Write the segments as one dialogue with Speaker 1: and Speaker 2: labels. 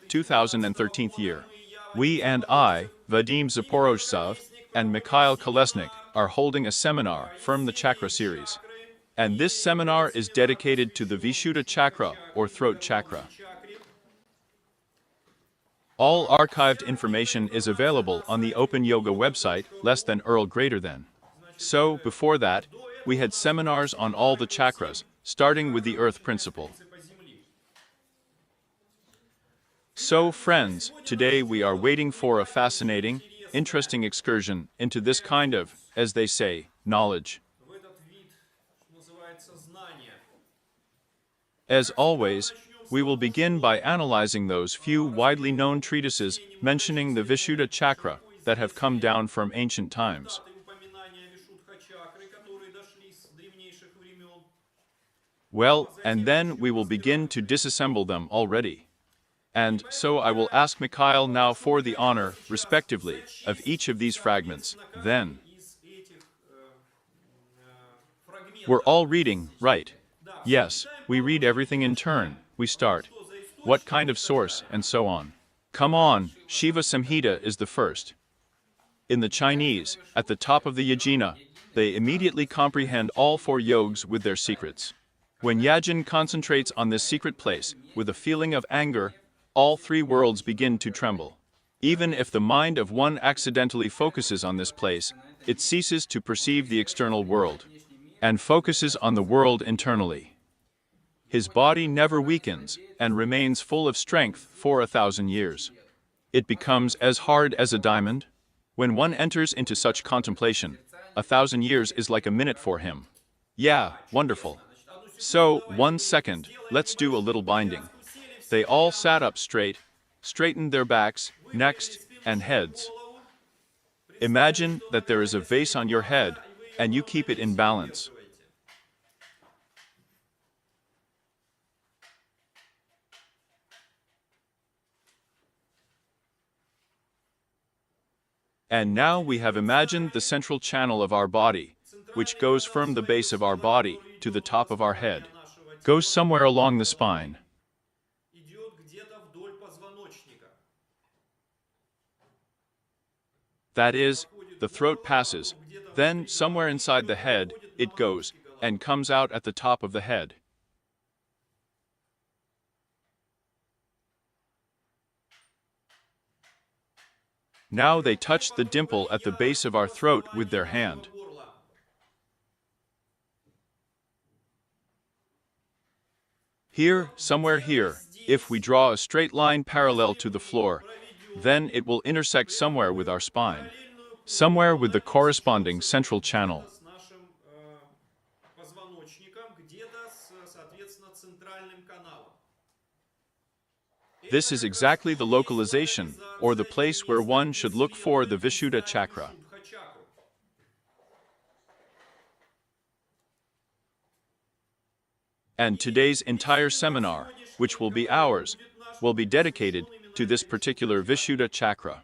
Speaker 1: 2013 year. We and I, Vadim Zaporozhtsov, and Mikhail Kolesnik, are holding a seminar from the Chakra series. And this seminar is dedicated to the Vishuddha Chakra, or throat chakra. All archived information is available on the Open Yoga website, less than Earl greater than. So, before that, we had seminars on all the chakras, starting with the Earth principle. So, friends, today we are waiting for a fascinating, interesting excursion into this kind of, as they say, knowledge. As always, we will begin by analyzing those few widely known treatises mentioning the Vishuddha chakra that have come down from ancient times. Well, and then we will begin to disassemble them already. And so I will ask Mikhail now for the honor, respectively, of each of these fragments. Then, we're all reading, right? Yes, we read everything in turn. We start. What kind of source, and so on. Come on, Shiva Samhita is the first. In the Chinese, at the top of the yajna, they immediately comprehend all four yogs with their secrets. When Yajin concentrates on this secret place, with a feeling of anger, all three worlds begin to tremble. Even if the mind of one accidentally focuses on this place, it ceases to perceive the external world, and focuses on the world internally. His body never weakens, and remains full of strength for 1,000 years. It becomes as hard as a diamond. When one enters into such contemplation, 1,000 years is like a minute for him. Yeah, wonderful. So, 1 second, let's do a little binding. They all sat up straight, straightened their backs, necks, and heads. Imagine that there is a vase on your head, and you keep it in balance. And now we have imagined the central channel of our body, which goes from the base of our body to the top of our head, goes somewhere along the spine. That is, the throat passes, then somewhere inside the head, it goes, and comes out at the top of the head. Now they touch the dimple at the base of our throat with their hand. Here, somewhere here, if we draw a straight line parallel to the floor, then it will intersect somewhere with our spine, somewhere with the corresponding central channel. This is exactly the localization, or the place where one should look for the Vishuddha chakra. And today's entire seminar, which will be ours, will be dedicated to this particular Vishuddha chakra.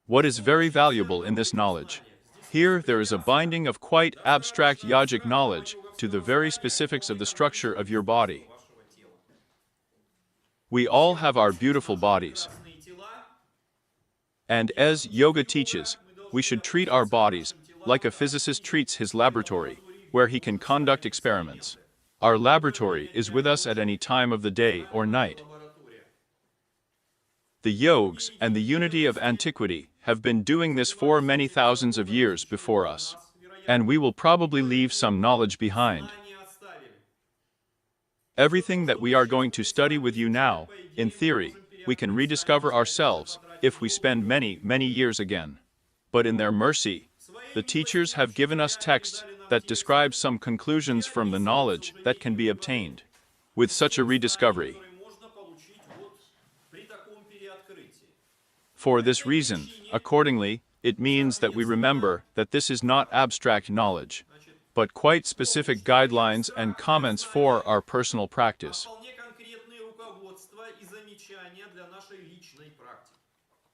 Speaker 1: What is very valuable in this knowledge? Here there is a binding of quite abstract yogic knowledge to the very specifics of the structure of your body. We all have our beautiful bodies. And as yoga teaches, we should treat our bodies like a physicist treats his laboratory, where he can conduct experiments. Our laboratory is with us at any time of the day or night. The yogs and the unity of antiquity have been doing this for many thousands of years before us, and we will probably leave some knowledge behind. Everything that we are going to study with you now, in theory, we can rediscover ourselves if we spend many, many years again. But in their mercy, the teachers have given us texts that describe some conclusions from the knowledge that can be obtained with such a rediscovery. For this reason, accordingly, it means that we remember that this is not abstract knowledge, but quite specific guidelines and comments for our personal practice.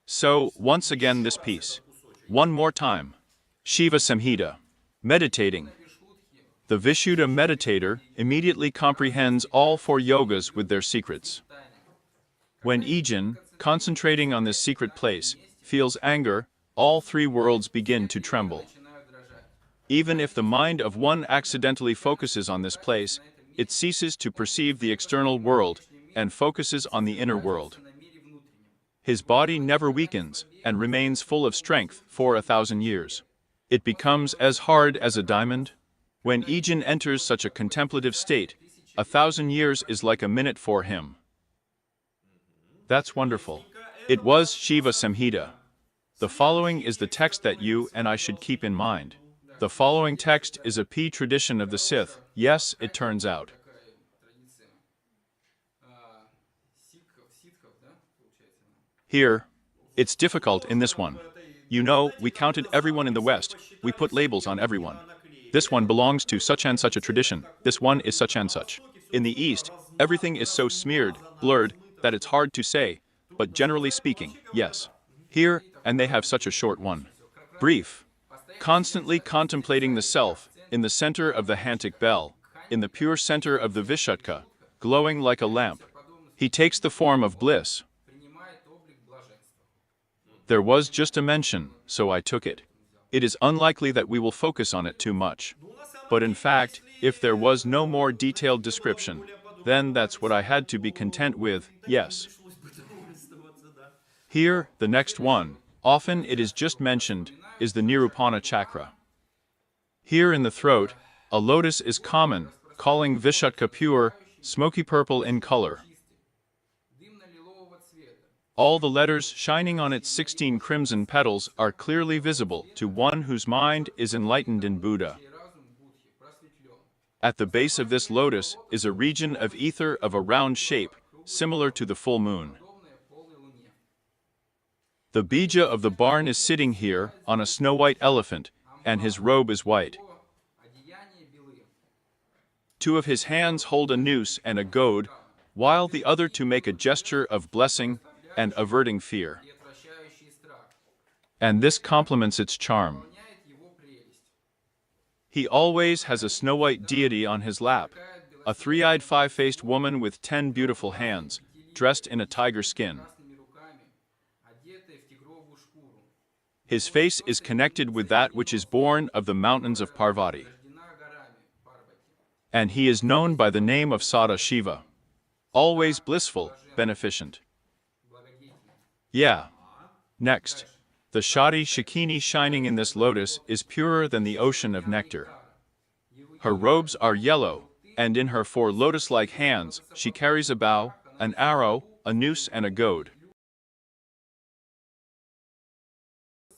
Speaker 1: So, once again this piece. One more time. Shiva Samhita. Meditating. The Vishuddha meditator immediately comprehends all four yogas with their secrets. When Ijin, concentrating on this secret place, feels anger, all three worlds begin to tremble. Even if the mind of one accidentally focuses on this place, it ceases to perceive the external world and focuses on the inner world. His body never weakens and remains full of strength for 1,000 years. It becomes as hard as a diamond. When Ijin enters such a contemplative state, 1,000 years is like a minute for him. That's wonderful. It was Shiva Samhita. The following is the text that you and I should keep in mind. The following text is a P tradition of the Sith, yes, it turns out. Here, it's difficult in this one. You know, we counted everyone in the West, we put labels on everyone. This one belongs to such and such a tradition, this one is such and such. In the East, everything is so smeared, blurred, that it's hard to say, but generally speaking, yes. Here, and they have such a short one. Brief. Constantly contemplating the self, in the center of the Hantik bell, in the pure center of the Vishuddha, glowing like a lamp. He takes the form of bliss. There was just a mention, so I took it. It is unlikely that we will focus on it too much. But in fact, if there was no more detailed description, then that's what I had to be content with, yes. Here, the next one, often it is just mentioned, is the Nirupana chakra. Here in the throat, a lotus is common, calling Vishuddha pure, smoky purple in color. All the letters shining on its 16 crimson petals are clearly visible to one whose mind is enlightened in Buddha. At the base of this lotus is a region of ether of a round shape, similar to the full moon. The bija of the barn is sitting here on a snow-white elephant, and his robe is white. Two of his hands hold a noose and a goad, while the other two make a gesture of blessing and averting fear. And this complements its charm. He always has a snow-white deity on his lap, a three-eyed, five-faced woman with 10 beautiful hands, dressed in a tiger skin. His face is connected with that which is born of the mountains of Parvati. And he is known by the name of Sada Shiva. Always blissful, beneficent. Yeah. Next. The Shadi Shakini shining in this lotus is purer than the ocean of nectar. Her robes are yellow, and in her 4 lotus-like hands she carries a bow, an arrow, a noose and a goad.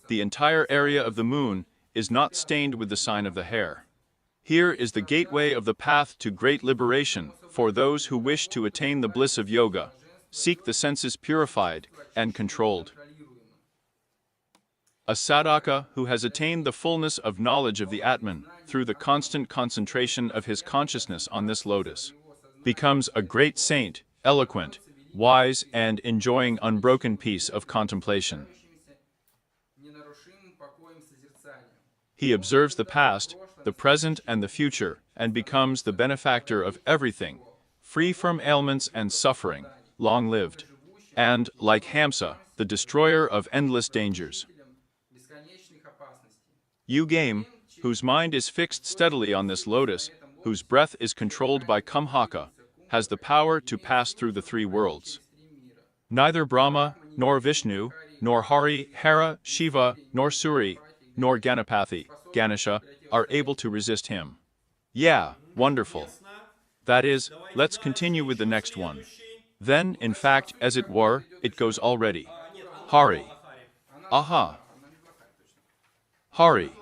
Speaker 1: The entire area of the moon is not stained with the sign of the hare. Here is the gateway of the path to great liberation for those who wish to attain the bliss of yoga, seek the senses purified and controlled. A sadhaka who has attained the fullness of knowledge of the Atman through the constant concentration of his consciousness on this lotus becomes a great saint, eloquent, wise, and enjoying unbroken peace of contemplation. He observes the past, the present, and the future, and becomes the benefactor of everything, free from ailments and suffering, long-lived, and, like Hamsa, the destroyer of endless dangers. Yu-game, whose mind is fixed steadily on this lotus, whose breath is controlled by Kumhaka, has the power to pass through the 3 worlds. Neither Brahma, nor Vishnu, nor Hari, Hera, Shiva, nor Suri, nor Ganapathy, Ganesha, are able to resist him. Yeah, wonderful. That is, let's continue with the next one. Then, in fact, as it were, it goes already. Hari. Aha. Hari.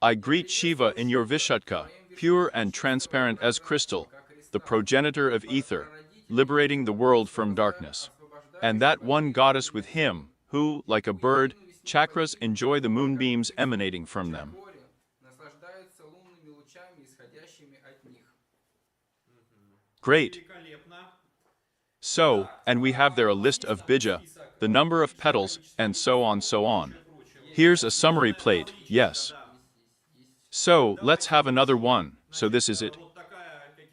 Speaker 1: I greet Shiva in your Vishuddha, pure and transparent as crystal, the progenitor of ether, liberating the world from darkness. And that one goddess with him, who, like a bird, chakras enjoy the moonbeams emanating from them. Great. So, and we have there a list of bija, the number of petals, and so on. Here's a summary plate, yes. So, let's have another one, so this is it.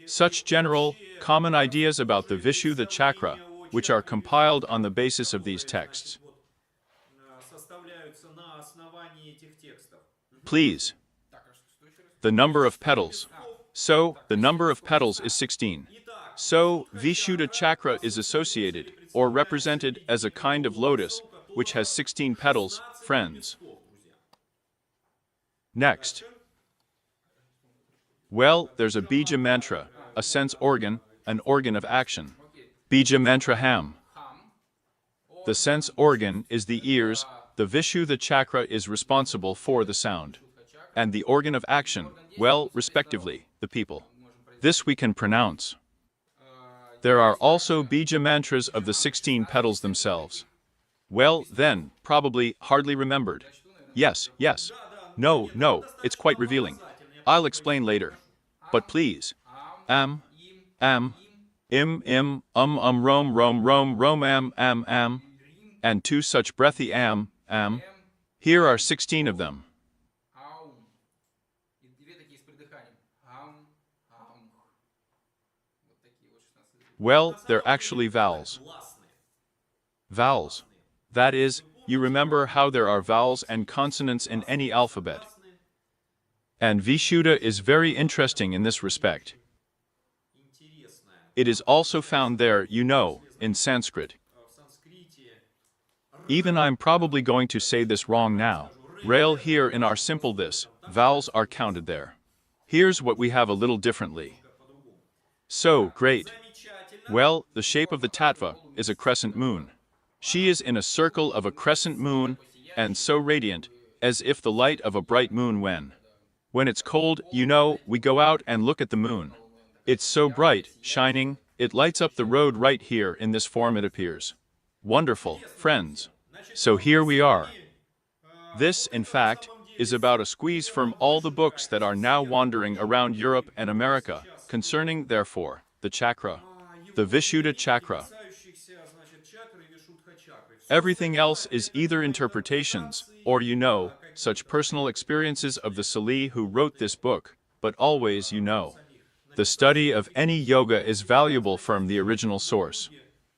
Speaker 1: Such general, common ideas about the Vishuddha chakra, which are compiled on the basis of these texts. Please. The number of petals. So, the number of petals is 16. So, Vishuddha chakra is associated, or represented as a kind of lotus, which has 16 petals, friends. Next. Well, there's a bija mantra, a sense organ, an organ of action. Bija mantra ham. The sense organ is the ears, the Vishuddha chakra is responsible for the sound. And the organ of action, well, respectively, the people. This we can pronounce. There are also bija mantras of the 16 petals themselves. Well, then, probably, hardly remembered. Yes. No, it's quite revealing. I'll explain later. But please. Am, im, rom, am. And two such breathy am. Here are 16 of them. Well, they're actually vowels. Vowels. That is, you remember how there are vowels and consonants in any alphabet. And Vishuddha is very interesting in this respect. It is also found there, in Sanskrit. Even I'm probably going to say this wrong now. Rail here in our simple this, vowels are counted there. Here's what we have a little differently. So, great. Well, the shape of the tattva is a crescent moon. She is in a circle of a crescent moon, and so radiant, as if the light of a bright moon when it's cold, we go out and look at the moon. It's so bright, shining, it lights up the road right here in this form it appears. Wonderful, friends. So here we are. This, in fact, is about a squeeze from all the books that are now wandering around Europe and America, concerning, therefore, the chakra, the Vishuddha chakra. Everything else is either interpretations, or such personal experiences of the Sali who wrote this book, but always the study of any yoga is valuable from the original source,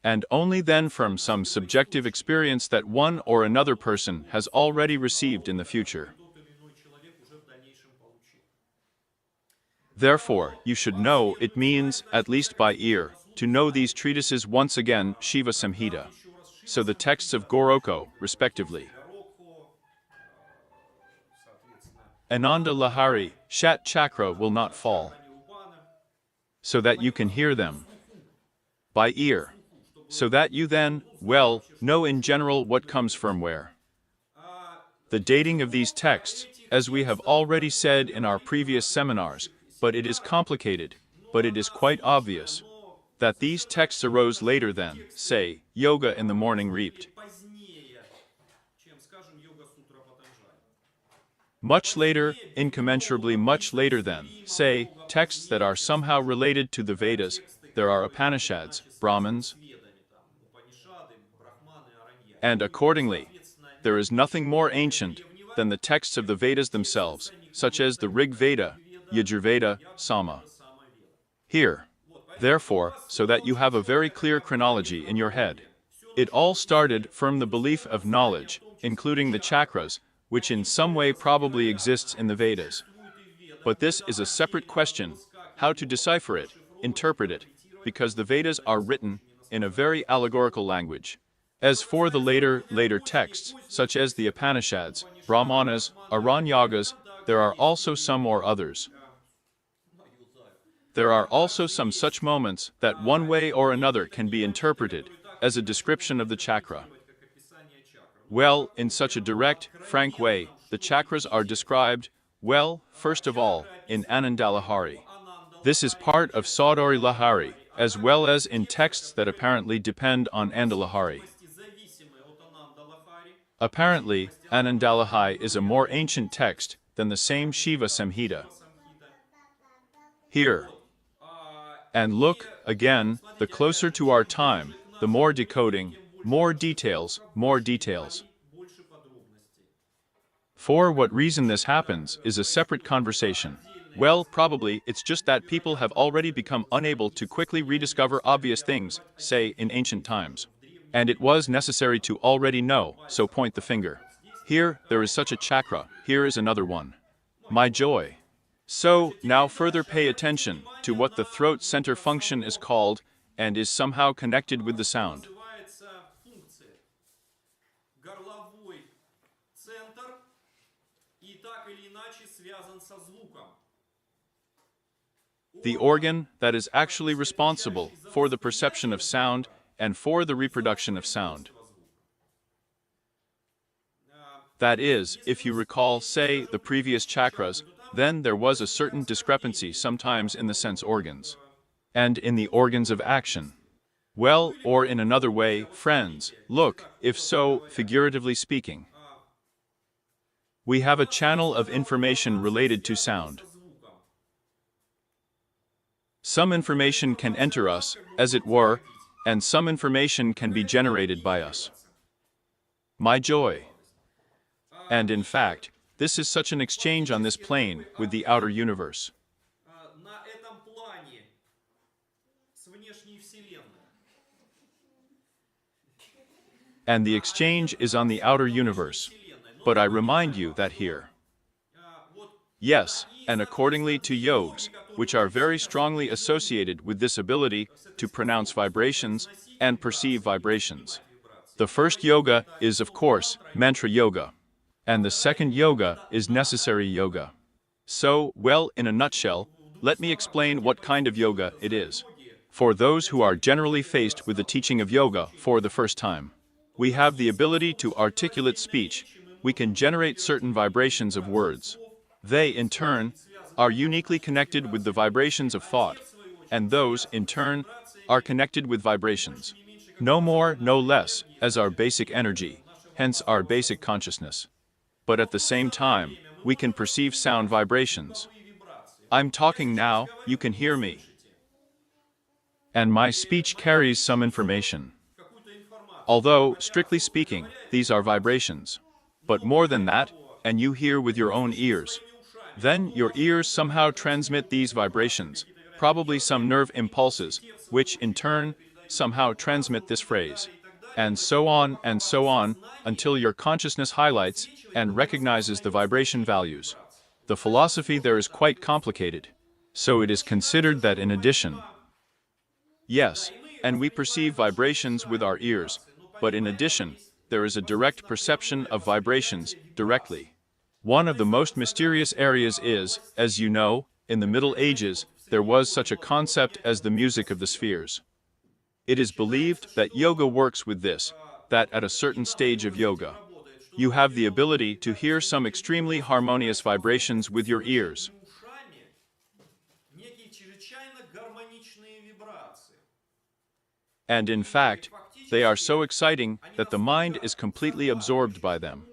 Speaker 1: and only then from some subjective experience that one or another person has already received in the future. Therefore, you should know it means, at least by ear, to know these treatises once again, Shiva Samhita. So the texts of Goroko, respectively. Ananda Lahari, Shat Chakra will not fall. So that you can hear them. By ear. So that you then, know in general what comes from where. The dating of these texts, as we have already said in our previous seminars, but it is complicated, but it is quite obvious, that these texts arose later than, say, Yoga in the Morning reaped. Much later, incommensurably much later than, say, texts that are somehow related to the Vedas, there are Upanishads, Brahmans, and accordingly, there is nothing more ancient than the texts of the Vedas themselves, such as the Rig Veda, Yajurveda, Sama. Here, therefore, so that you have a very clear chronology in your head. It all started from the belief of knowledge, including the chakras, which in some way probably exists in the Vedas. But this is a separate question, how to decipher it, interpret it, because the Vedas are written in a very allegorical language. As for the later texts, such as the Upanishads, Brahmanas, Aranyagas, there are also some or others. There are also some such moments that one way or another can be interpreted as a description of the chakra. Well, in such a direct, frank way, the chakras are described, first of all, in Anandalahari. This is part of Saudari Lahari, as well as in texts that apparently depend on Andalahari. Apparently, Anandalahari is a more ancient text than the same Shiva Samhita. Here. And look, again, the closer to our time, the more decoding, more details. For what reason this happens is a separate conversation. Well, probably it's just that people have already become unable to quickly rediscover obvious things, say, in ancient times. And it was necessary to already know, so point the finger. Here, there is such a chakra, here is another one. My joy. So, now further pay attention to what the throat center function is called and is somehow connected with the sound. The organ that is actually responsible for the perception of sound and for the reproduction of sound. That is, if you recall, say, the previous chakras, then there was a certain discrepancy sometimes in the sense organs. And in the organs of action. Well, or in another way, friends, look, if so, figuratively speaking. We have a channel of information related to sound. Some information can enter us, as it were, and some information can be generated by us. My joy. And in fact, this is such an exchange on this plane with the outer universe. And the exchange is on the outer universe. But I remind you that here. Yes, and accordingly to yogs, which are very strongly associated with this ability to pronounce vibrations and perceive vibrations. The first yoga is, of course, mantra yoga. And the second yoga is necessary yoga. So, well, in a nutshell, let me explain what kind of yoga it is. For those who are generally faced with the teaching of yoga for the first time, we have the ability to articulate speech. We can generate certain vibrations of words. They, in turn, are uniquely connected with the vibrations of thought, and those, in turn, are connected with vibrations. No more, no less, as our basic energy, hence our basic consciousness. But at the same time, we can perceive sound vibrations. I'm talking now, you can hear me. And my speech carries some information. Although, strictly speaking, these are vibrations. But more than that, and you hear with your own ears. Then your ears somehow transmit these vibrations, probably some nerve impulses, which in turn somehow transmit this phrase. And so on, until your consciousness highlights and recognizes the vibration values. The philosophy there is quite complicated. So it is considered that in addition, yes, and we perceive vibrations with our ears, but in addition, there is a direct perception of vibrations directly. One of the most mysterious areas is, as you know, in the Middle Ages, there was such a concept as the music of the spheres. It is believed that yoga works with this, that at a certain stage of yoga, you have the ability to hear some extremely harmonious vibrations with your ears. And in fact, they are so exciting that the mind is completely absorbed by them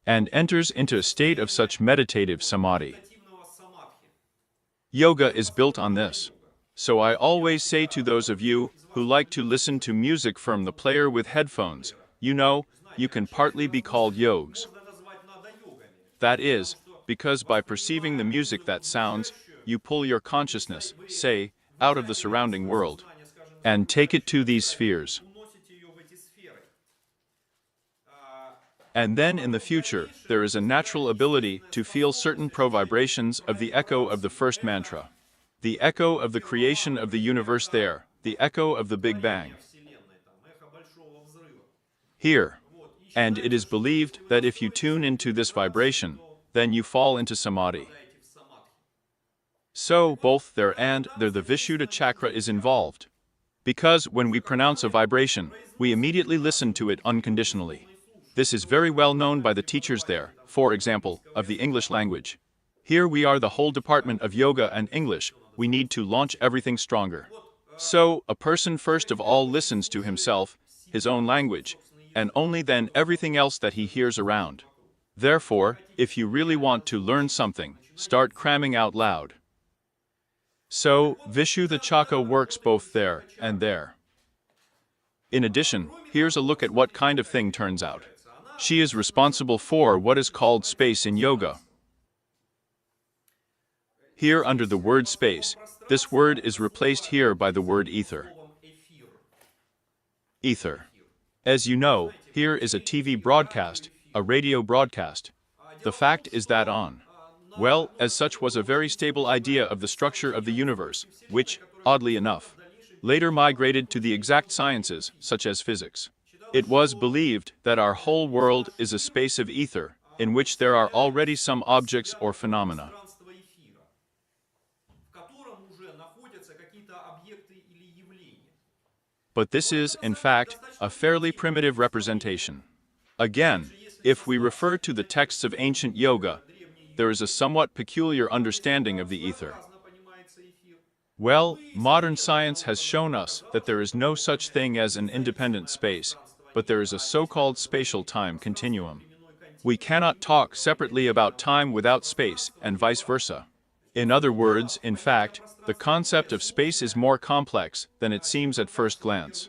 Speaker 1: and enters into a state of such meditative samadhi. Yoga is built on this. So I always say to those of you who like to listen to music from the player with headphones, you know, you can partly be called yogs. That is, because by perceiving the music that sounds, you pull your consciousness, say, out of the surrounding world, and take it to these spheres. And then in the future, there is a natural ability to feel certain pro-vibrations of the echo of the first mantra. The echo of the creation of the universe there, the echo of the Big Bang. Here. And it is believed that if you tune into this vibration, then you fall into samadhi. So, both there and there the Vishuddha chakra is involved. Because when we pronounce a vibration, we immediately listen to it unconditionally. This is very well known by the teachers there, for example, of the English language. Here we are the whole department of yoga and English, we need to launch everything stronger. So, a person first of all listens to himself, his own language, and only then everything else that he hears around. Therefore, if you really want to learn something, start cramming out loud. So, Vishuddha chakra works both there and there. In addition, here's a look at what kind of thing turns out. She is responsible for what is called space in yoga. Here under the word space, this word is replaced here by the word ether. Ether. As you know, here is a TV broadcast, a radio broadcast. The fact is that well, as such was a very stable idea of the structure of the universe, which, oddly enough, later migrated to the exact sciences, such as physics. It was believed that our whole world is a space of ether, in which there are already some objects or phenomena. But this is, in fact, a fairly primitive representation. Again, if we refer to the texts of ancient yoga, there is a somewhat peculiar understanding of the ether. Well, modern science has shown us that there is no such thing as an independent space, but there is a so-called spatial time continuum. We cannot talk separately about time without space, and vice versa. In other words, in fact, the concept of space is more complex than it seems at first glance.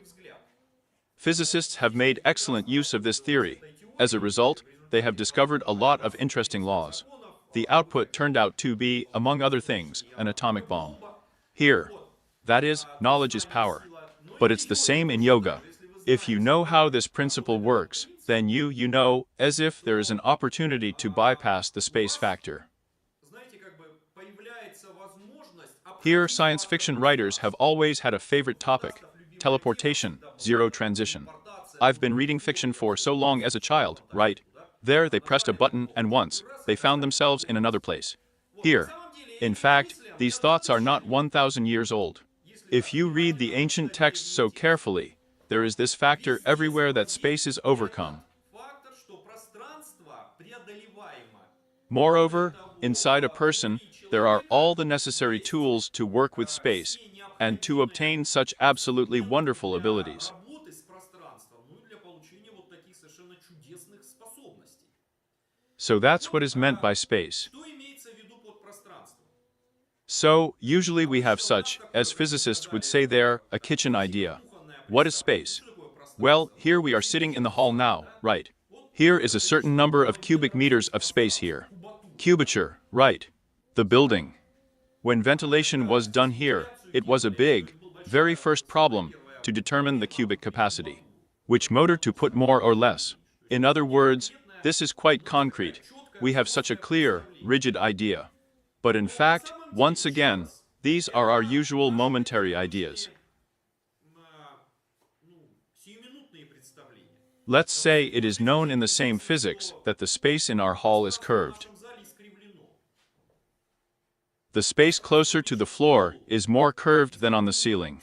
Speaker 1: Physicists have made excellent use of this theory. As a result, they have discovered a lot of interesting laws. The output turned out to be, among other things, an atomic bomb. Here, that is, knowledge is power. But it's the same in yoga. If you know how this principle works, then you know, as if there is an opportunity to bypass the space factor. Here, science fiction writers have always had a favorite topic: teleportation, zero transition. I've been reading fiction for so long as a child, right? There they pressed a button and once, they found themselves in another place. Here. In fact, these thoughts are not 1,000 years old. If you read the ancient texts so carefully, there is this factor everywhere that space is overcome. Moreover, inside a person, there are all the necessary tools to work with space and to obtain such absolutely wonderful abilities. So that's what is meant by space. So, usually we have such, as physicists would say there, a kitchen idea. What is space? Well, here we are sitting in the hall now, right? Here is a certain number of cubic meters of space here. Cubature, right? The building. When ventilation was done here, it was a big, very first problem to determine the cubic capacity. Which motor to put more or less. In other words, this is quite concrete. We have such a clear, rigid idea. But in fact, once again, these are our usual momentary ideas. Let's say it is known in the same physics that the space in our hall is curved. The space closer to the floor is more curved than on the ceiling.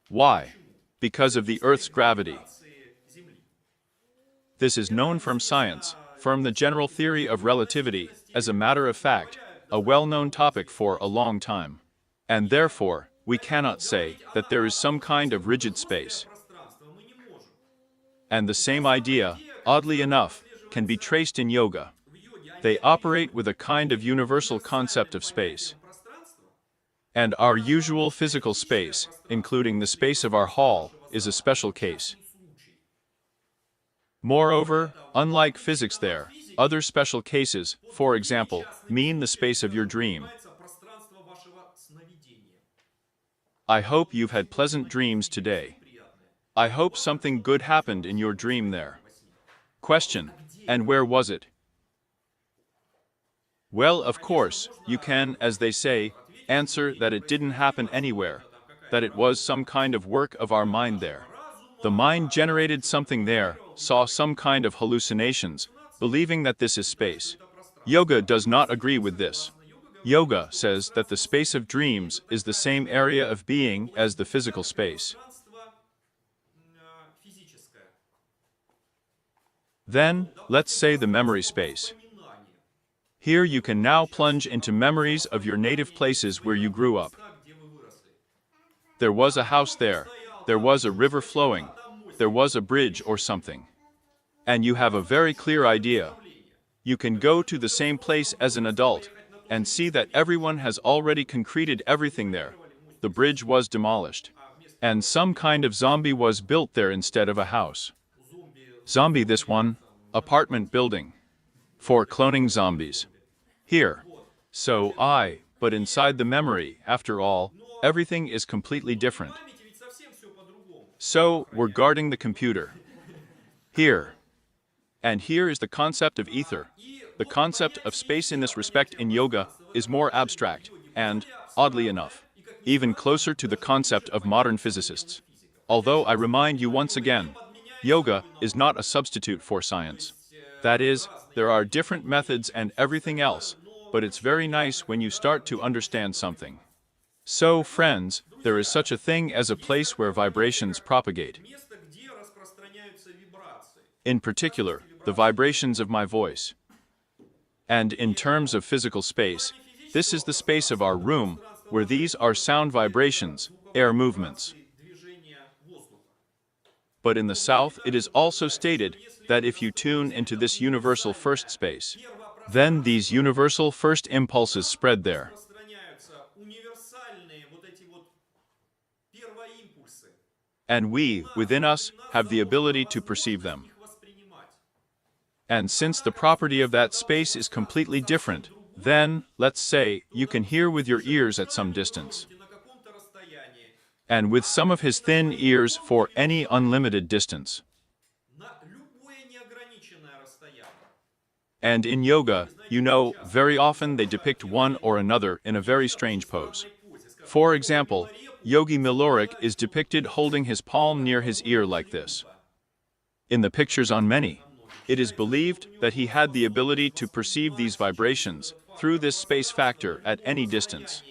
Speaker 1: Why? Because of the Earth's gravity. This is known from science, from the general theory of relativity, as a matter of fact, a well-known topic for a long time. And therefore, we cannot say that there is some kind of rigid space. And the same idea, oddly enough, can be traced in yoga. They operate with a kind of universal concept of space. And our usual physical space, including the space of our hall, is a special case. Moreover, unlike physics there, other special cases, for example, mean the space of your dream. I hope you've had pleasant dreams today. I hope something good happened in your dream there. Question: and where was it? Well, of course, you can, as they say, answer that it didn't happen anywhere, that it was some kind of work of our mind there. The mind generated something there, saw some kind of hallucinations, believing that this is space. Yoga does not agree with this. Yoga says that the space of dreams is the same area of being as the physical space. Then, let's say the memory space. Here you can now plunge into memories of your native places where you grew up. There was a house there. There was a river flowing. There was a bridge or something. And you have a very clear idea. You can go to the same place as an adult and see that everyone has already concreted everything there. The bridge was demolished. And some kind of zombie was built there instead of a house. Zombie this one, apartment building. For cloning zombies. Here. But inside the memory, after all, everything is completely different. So, we're guarding the computer. Here. And here is the concept of ether. The concept of space in this respect in yoga is more abstract and, oddly enough, even closer to the concept of modern physicists. Although I remind you once again, yoga is not a substitute for science. That is, there are different methods and everything else, but it's very nice when you start to understand something. So, friends, there is such a thing as a place where vibrations propagate. In particular, the vibrations of my voice. And in terms of physical space, this is the space of our room, where these are sound vibrations, air movements. But in the South, it is also stated that if you tune into this universal first space, then these universal first impulses spread there. And we, within us, have the ability to perceive them. And since the property of that space is completely different, then, let's say, you can hear with your ears at some distance. And with some of his thin ears for any unlimited distance. And in yoga, you know, very often they depict one or another in a very strange pose. For example, Yogi Miloric is depicted holding his palm near his ear like this. In the pictures on many, it is believed that he had the ability to perceive these vibrations through this space factor at any distance.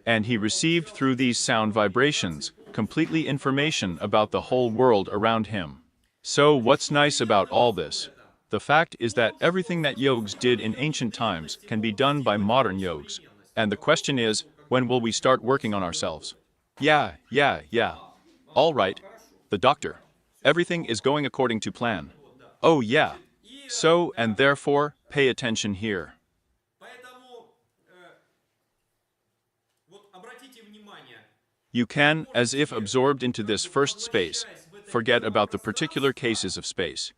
Speaker 1: And he received through these sound vibrations completely information about the whole world around him. So what's nice about all this? The fact is that everything that yogs did in ancient times can be done by modern yogs. And the question is, when will we start working on ourselves? Yeah. All right. The doctor. Everything is going according to plan. Oh yeah. So, and therefore, pay attention here. You can, as if absorbed into this first space, forget about the particular cases of space.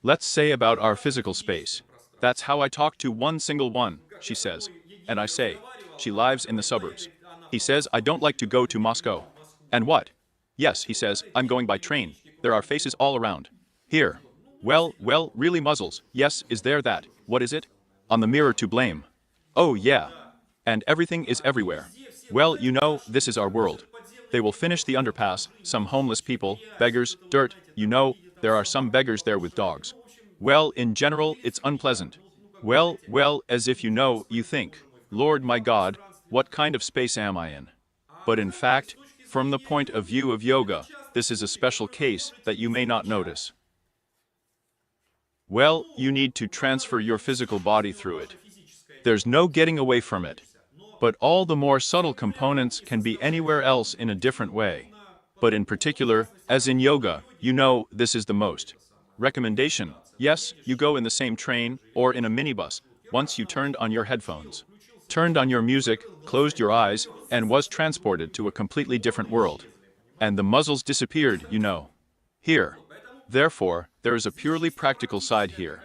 Speaker 1: Let's say about our physical space. That's how I talk to one single one, she says. And I say, she lives in the suburbs. He says, I don't like to go to Moscow. And what? Yes, he says, I'm going by train. There are faces all around. Here. Well, really muzzles. Yes, is there that? What is it? On the mirror to blame. Oh yeah. And everything is everywhere. Well, you know, this is our world. They will finish the underpass, some homeless people, beggars, dirt, you know, there are some beggars there with dogs. Well, in general, it's unpleasant. Well, as if you know, you think, Lord my God, what kind of space am I in? But in fact, from the point of view of yoga, this is a special case that you may not notice. Well, you need to transfer your physical body through it. There's no getting away from it. But all the more subtle components can be anywhere else in a different way. But in particular, as in yoga, you know, this is the most. Recommendation: yes, you go in the same train or in a minibus, once you turned on your headphones, turned on your music, closed your eyes, and was transported to a completely different world. And the muzzles disappeared, you know. Here. Therefore, there is a purely practical side here.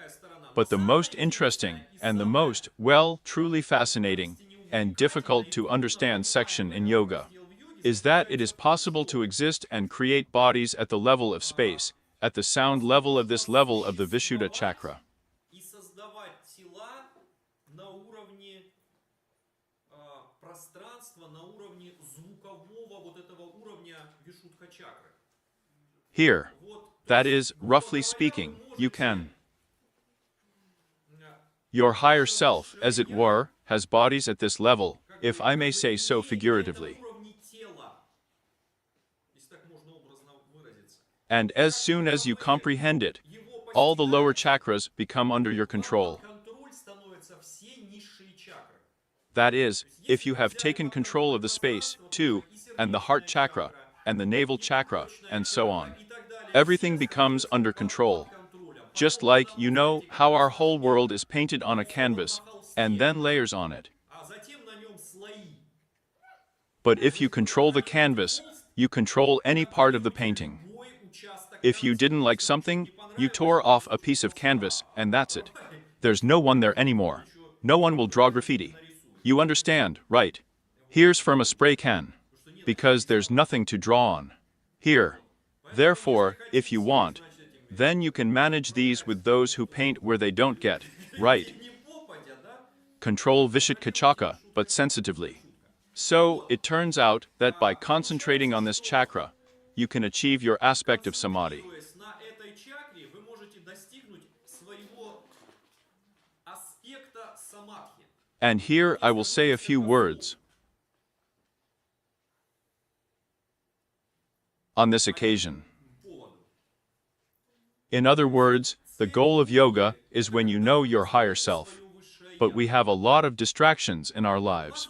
Speaker 1: But the most interesting, and the most, well, truly fascinating, and difficult to understand section in yoga, is that it is possible to exist and create bodies at the level of space, at the sound level of this level of the Vishuddha chakra. Here, that is, roughly speaking, you can. Your higher self, as it were, has bodies at this level, if I may say so figuratively. And as soon as you comprehend it, all the lower chakras become under your control. That is, if you have taken control of the space, too, and the heart chakra, and the navel chakra, and so on. Everything becomes under control. Just like, you know, how our whole world is painted on a canvas, and then layers on it. But if you control the canvas, you control any part of the painting. If you didn't like something, you tore off a piece of canvas, and that's it. There's no one there anymore. No one will draw graffiti. You understand, right? Here's from a spray can. Because there's nothing to draw on. Here. Therefore, if you want, then you can manage these with those who paint where they don't get, right? Control Vishuddhachakra, but sensitively. So, it turns out that by concentrating on this chakra, you can achieve your aspect of samadhi. And here I will say a few words. On this occasion. In other words, the goal of yoga is when you know your higher self. But we have a lot of distractions in our lives.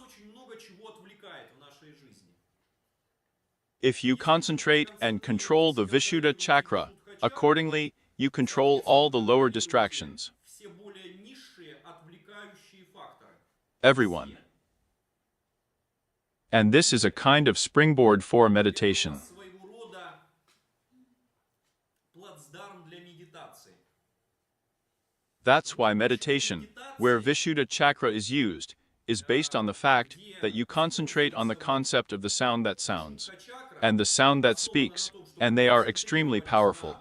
Speaker 1: If you concentrate and control the Vishuddha chakra, accordingly, you control all the lower distractions. Everyone. And this is a kind of springboard for meditation. That's why meditation, where Vishuddha chakra is used, is based on the fact that you concentrate on the concept of the sound that sounds, and the sound that speaks, and they are extremely powerful.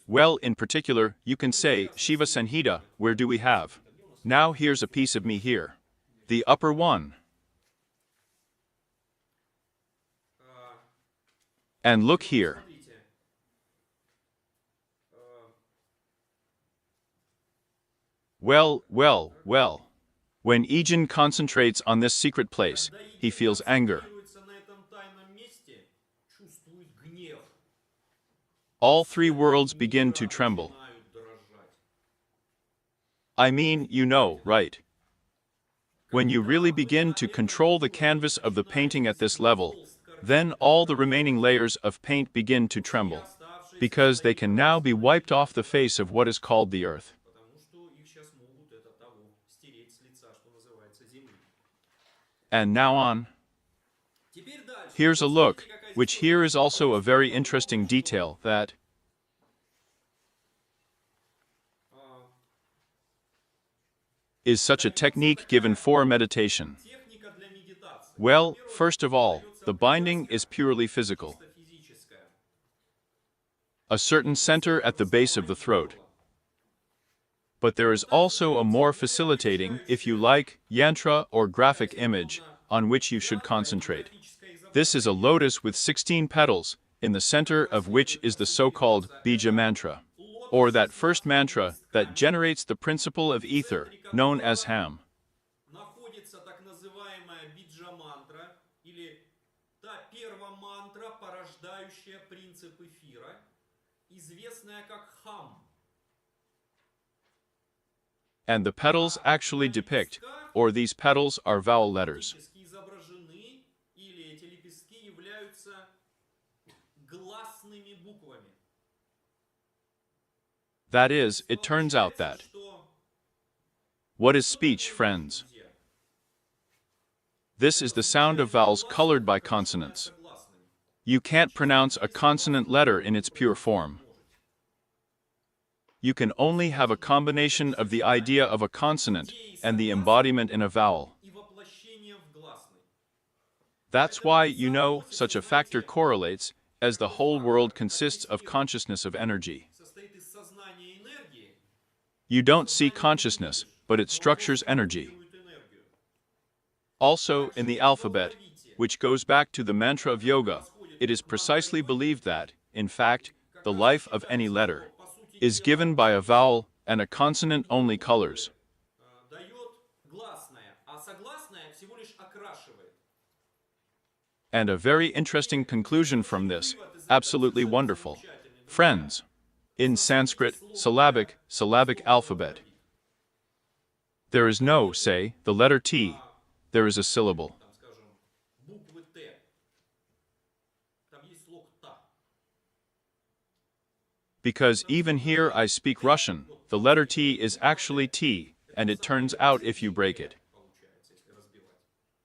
Speaker 1: Well, in particular, you can say, Shiva Samhita, where do we have? Now here's a piece of me here. The upper one. And look here. Well. When Ijin concentrates on this secret place, he feels anger. All three worlds begin to tremble. I mean, you know, right? When you really begin to control the canvas of the painting at this level, then all the remaining layers of paint begin to tremble, because they can now be wiped off the face of what is called the earth. And now on. Here's a look, which here is also a very interesting detail that is such a technique given for meditation. Well, first of all, the binding is purely physical. A certain center at the base of the throat. But there is also a more facilitating, if you like, yantra or graphic image, on which you should concentrate. This is a lotus with 16 petals, in the center of which is the so-called bija mantra, or that first mantra that generates the principle of ether, known as Ham. And the petals actually depict, or these petals are vowel letters. That is, it turns out that. What is speech, friends? This is the sound of vowels colored by consonants. You can't pronounce a consonant letter in its pure form. You can only have a combination of the idea of a consonant and the embodiment in a vowel. That's why, you know, such a factor correlates, as the whole world consists of consciousness of energy. You don't see consciousness, but it structures energy. Also, in the alphabet, which goes back to the mantra of yoga, it is precisely believed that, in fact, the life of any letter is given by a vowel and a consonant-only colors. And a very interesting conclusion from this, absolutely wonderful. Friends, in Sanskrit, syllabic alphabet, there is no, say, the letter T, there is a syllable. Because even here I speak Russian, the letter T is actually T, and it turns out if you break it.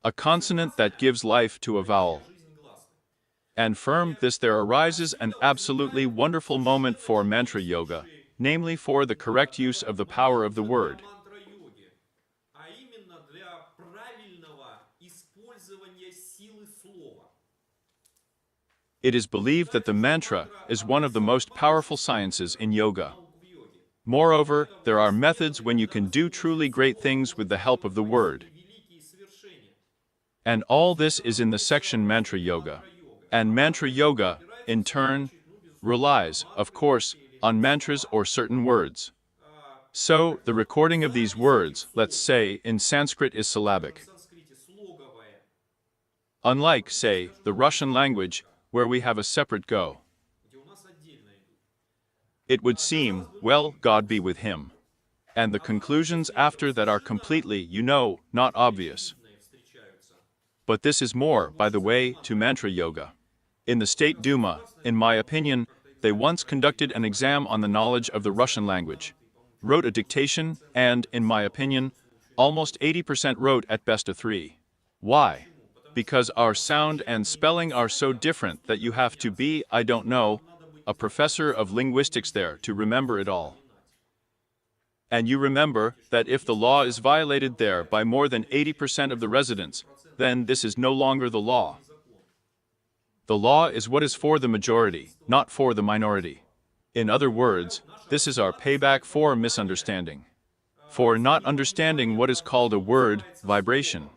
Speaker 1: a consonant that gives life to a vowel. And from this there arises an absolutely wonderful moment for mantra yoga, namely for the correct use of the power of the word. It is believed that the mantra is one of the most powerful sciences in yoga. Moreover, there are methods when you can do truly great things with the help of the word. And all this is in the section Mantra Yoga. And Mantra Yoga, in turn, relies, of course, on mantras or certain words. So, the recording of these words, let's say, in Sanskrit is syllabic. Unlike, say, the Russian language, where we have a separate go. It would seem, well, God be with him. And the conclusions after that are completely, not obvious. But this is more, by the way, to Mantra Yoga. In the State Duma, in my opinion, they once conducted an exam on the knowledge of the Russian language, wrote a dictation, and, in my opinion, almost 80% wrote at best a 3. Why? Because our sound and spelling are so different that you have to be, a professor of linguistics there to remember it all. And you remember that if the law is violated there by more than 80% of the residents, then this is no longer the law. The law is what is for the majority, not for the minority. In other words, this is our payback for misunderstanding. For not understanding what is called a word, vibration.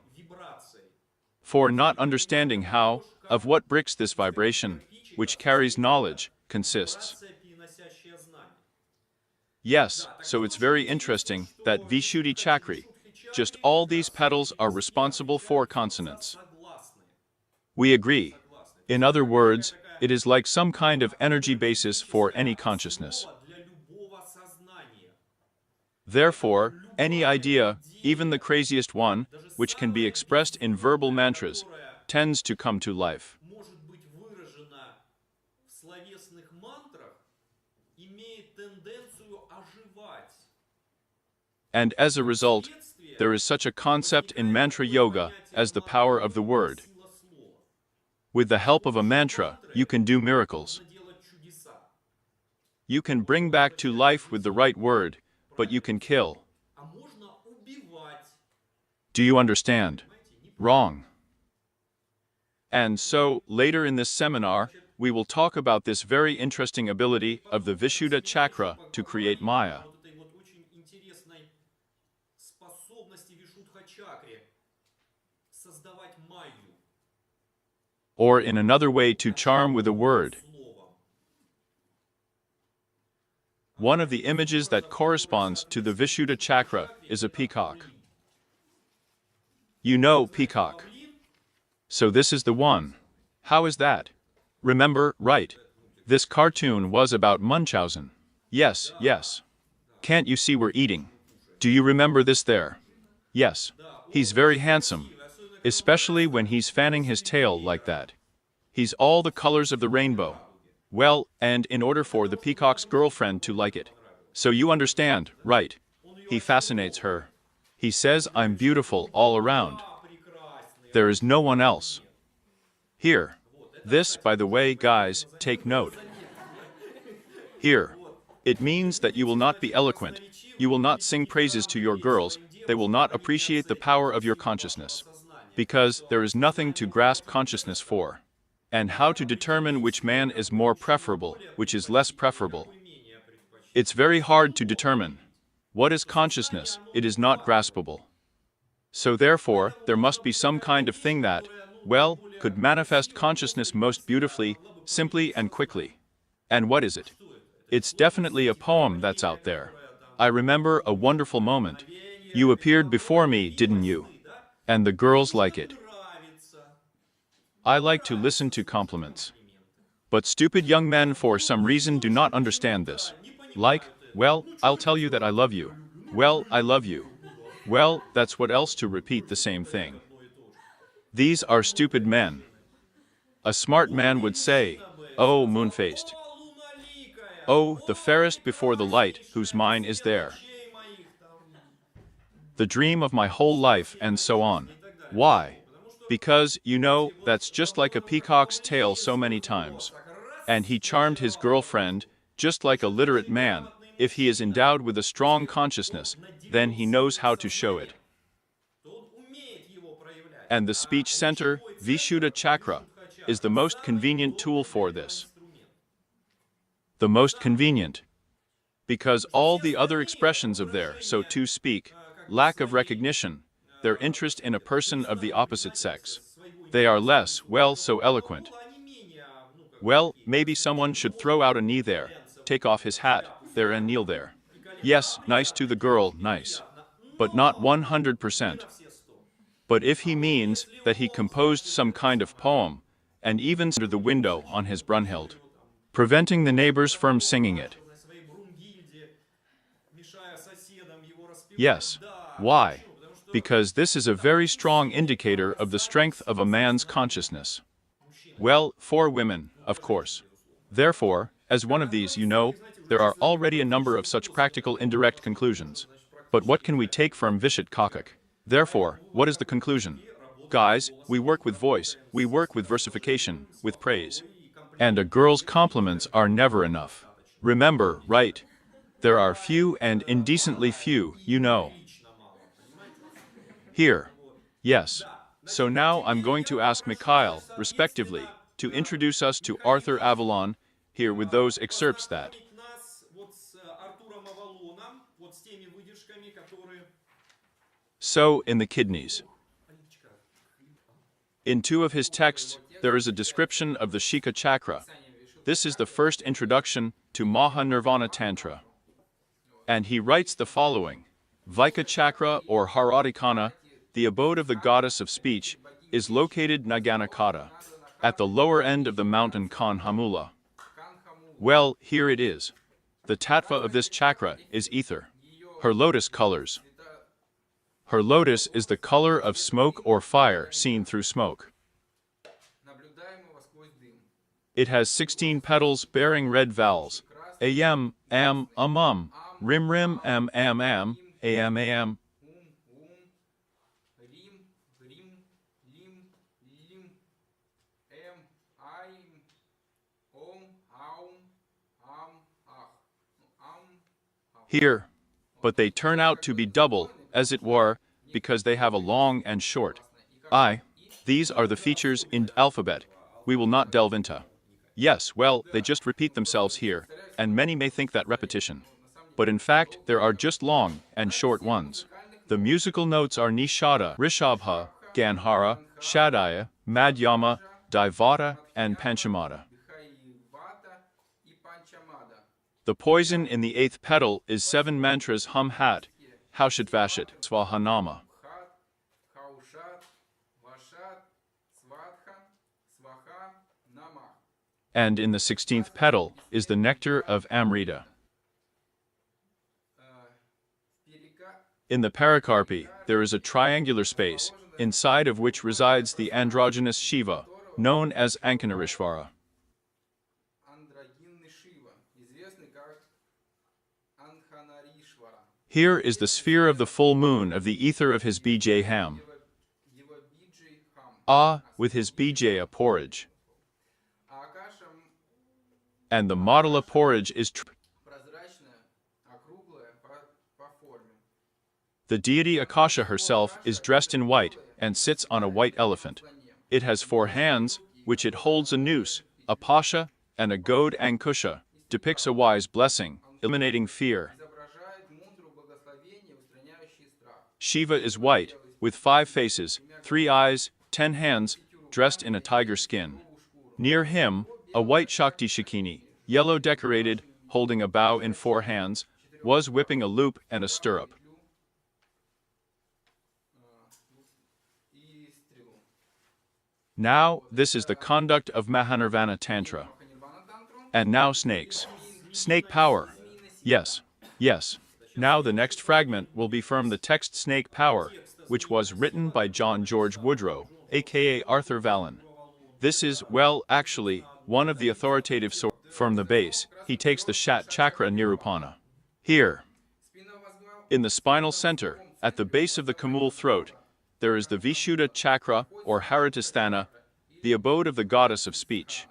Speaker 1: For not understanding how, of what bricks this vibration, which carries knowledge, consists. Yes, so it's very interesting that Vishuddhi Chakri, just all these petals are responsible for consonants. We agree. In other words, it is like some kind of energy basis for any consciousness. Therefore, any idea, even the craziest one, which can be expressed in verbal mantras, tends to come to life. And as a result, there is such a concept in mantra yoga as the power of the word. With the help of a mantra, you can do miracles. You can bring back to life with the right word, but you can kill. Do you understand? Wrong. And so, later in this seminar, we will talk about this very interesting ability of the Vishuddha Chakra to create Maya. Or in another way to charm with a word. One of the images that corresponds to the Vishuddha Chakra is a peacock. You know peacock. So this is the one. How is that? Remember, right? This cartoon was about Munchausen. Yes, yes. Can't you see we're eating? Do you remember this there? Yes. He's very handsome. Especially when he's fanning his tail like that. He's all the colors of the rainbow. Well, and in order for the peacock's girlfriend to like it. So you understand, right? He fascinates her. He says I'm beautiful all around. There is no one else. Here. This, by the way, guys, take note. Here. It means that you will not be eloquent. You will not sing praises to your girls. They will not appreciate the power of your consciousness. Because there is nothing to grasp consciousness for. And how to determine which man is more preferable, which is less preferable. It's very hard to determine. What is consciousness? It is not graspable. So therefore, there must be some kind of thing that, well, could manifest consciousness most beautifully, simply and quickly. And what is it? It's definitely a poem that's out there. I remember a wonderful moment. You appeared before me, didn't you? And the girls like it. I like to listen to compliments. But stupid young men for some reason do not understand this. Like, well, I'll tell you that I love you. Well, I love you. Well, that's what else to repeat the same thing. These are stupid men. A smart man would say, oh, moon-faced. Oh, the fairest before the light, whose mine is there. The dream of my whole life, and so on. Why? Because, you know, that's just like a peacock's tail so many times. And he charmed his girlfriend, just like a literate man. If he is endowed with a strong consciousness, then he knows how to show it. And the speech center, Vishuddha Chakra, is the most convenient tool for this. The most convenient. Because all the other expressions of their, so to speak, lack of recognition, their interest in a person of the opposite sex, they are less, well, so eloquent. Well, maybe someone should throw out a knee there, take off his hat, there and kneel there. Yes, nice to the girl, nice. But not 100%. But if he means that he composed some kind of poem, and even under the window on his Brunhild, preventing the neighbors from singing it. Yes. Why? Because this is a very strong indicator of the strength of a man's consciousness. Well, for women, of course. Therefore, as one of these, you know, there are already a number of such practical indirect conclusions. But what can we take from Vishuddha Chakra? Therefore, what is the conclusion? Guys, we work with voice, we work with versification, with praise. And a girl's compliments are never enough. Remember, right? There are few and indecently few, you know. Here. Yes. So now I'm going to ask Mikhail, respectively, to introduce us to Arthur Avalon, here with those excerpts that. So, in the kidneys. In two of his texts, there is a description of the Shika Chakra. This is the first introduction to Maha-Nirvana Tantra. And he writes the following. Vika Chakra or Haradikana, the abode of the goddess of speech, is located Naganakata, at the lower end of the mountain Kanhamula. Well, here it is. The tattva of this chakra is ether. Her lotus colors. Her lotus is the color of smoke or fire seen through smoke. It has 16 petals bearing red vowels. Am, am, rim, rim, am, am, am, am. Here, but they turn out to be double, as it were, because they have a long and short I. These are the features in alphabet. We will not delve into. Yes, well, they just repeat themselves here, and many may think that repetition. But in fact, there are just long and short ones. The musical notes are Nishada, Rishabha, Ganhara, Shadaya, Madhyama, Daivata, and Panchamada. The poison in the eighth petal is 7 mantras Hum Hat, Haushat Vashat, Swahanama. And in the 16th petal is the nectar of Amrita. In the pericarpi, there is a triangular space, inside of which resides the androgynous Shiva, known as Ankanarishvara. Here is the sphere of the full moon of the ether of his Bijay Ham. With his Bijaya porridge. And the Madala porridge is the deity Akasha herself is dressed in white and sits on a white elephant. It has 4 hands, which it holds a noose, a pasha, and a goad Ankusha, depicts a wise blessing, eliminating fear. Shiva is white, with 5 faces, 3 eyes, 10 hands, dressed in a tiger skin. Near him, a white Shakti Shakini, yellow decorated, holding a bow in 4 hands, was whipping a loop and a stirrup. Now, this is the conduct of Mahanirvana Tantra. And now snakes. Snake power. Yes. Yes. Now the next fragment will be from the text Snake Power, which was written by John George Woodrow, aka Arthur Vallon. This is, well, actually, one of the authoritative sources. From the base, he takes the Shat Chakra Nirupana. Here, in the spinal center, at the base of the Kamul throat, there is the Vishuddha Chakra or Haritasthana, the abode of the goddess of speech.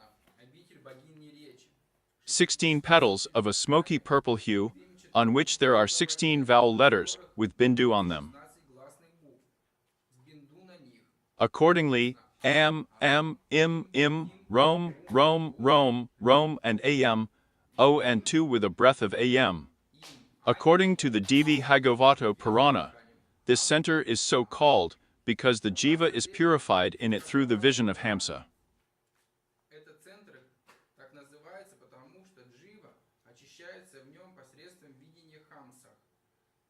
Speaker 1: 16 petals of a smoky purple hue, on which there are 16 vowel letters with bindu on them. Accordingly, am, im, rom, and am, o and tu with a breath of am. According to the Devi Bhagavato Purana, this center is so called because the jiva is purified in it through the vision of Hamsa.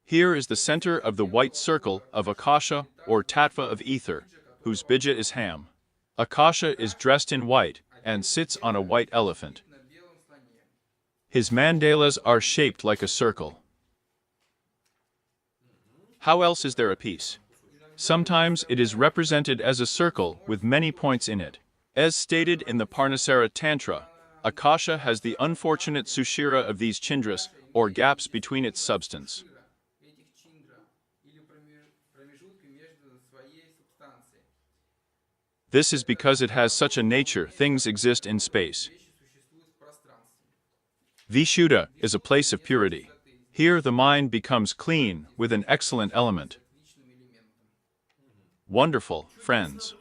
Speaker 1: Here is the center of the white circle of Akasha or Tattva of ether, whose bija is Ham. Akasha is dressed in white and sits on a white elephant. His mandalas are shaped like a circle. How else is there a piece? Sometimes it is represented as a circle with many points in it. As stated in the Parnasara Tantra, Akasha has the unfortunate sushira of these chindras, or gaps between its substance. This is because it has such a nature things exist in space. Vishuddha is a place of purity. Here the mind becomes clean with an excellent element. Wonderful, friends.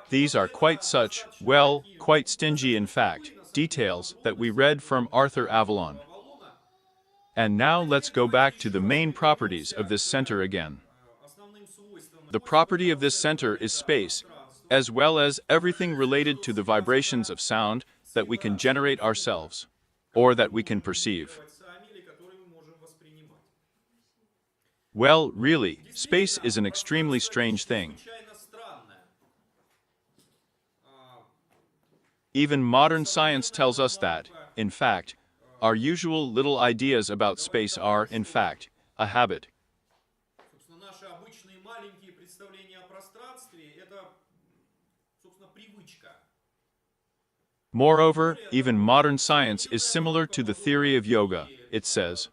Speaker 1: These are quite stingy in fact, details that we read from Arthur Avalon. And now let's go back to the main properties of this center again. The property of this center is space, as well as everything related to the vibrations of sound that we can generate ourselves, or that we can perceive. Well, really, space is an extremely strange thing. Even modern science tells us that, in fact, our usual little ideas about space are, in fact, a habit. Moreover, even modern science is similar to the theory of yoga. It says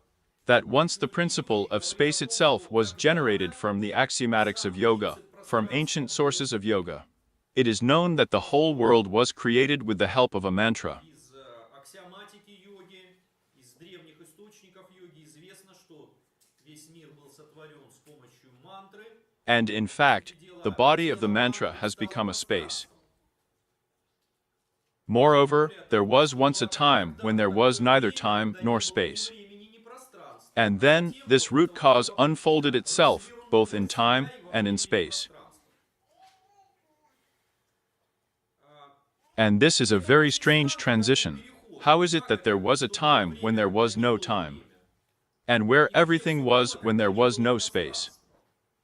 Speaker 1: that once the principle of space itself was generated from the axiomatics of yoga, from ancient sources of yoga. It is known that the whole world was created with the help of a mantra. And in fact, the body of the mantra has become a space. Moreover, there was once a time when there was neither time nor space. And then, this root cause unfolded itself, both in time and in space. And this is a very strange transition. How is it that there was a time when there was no time? And where everything was when there was no space?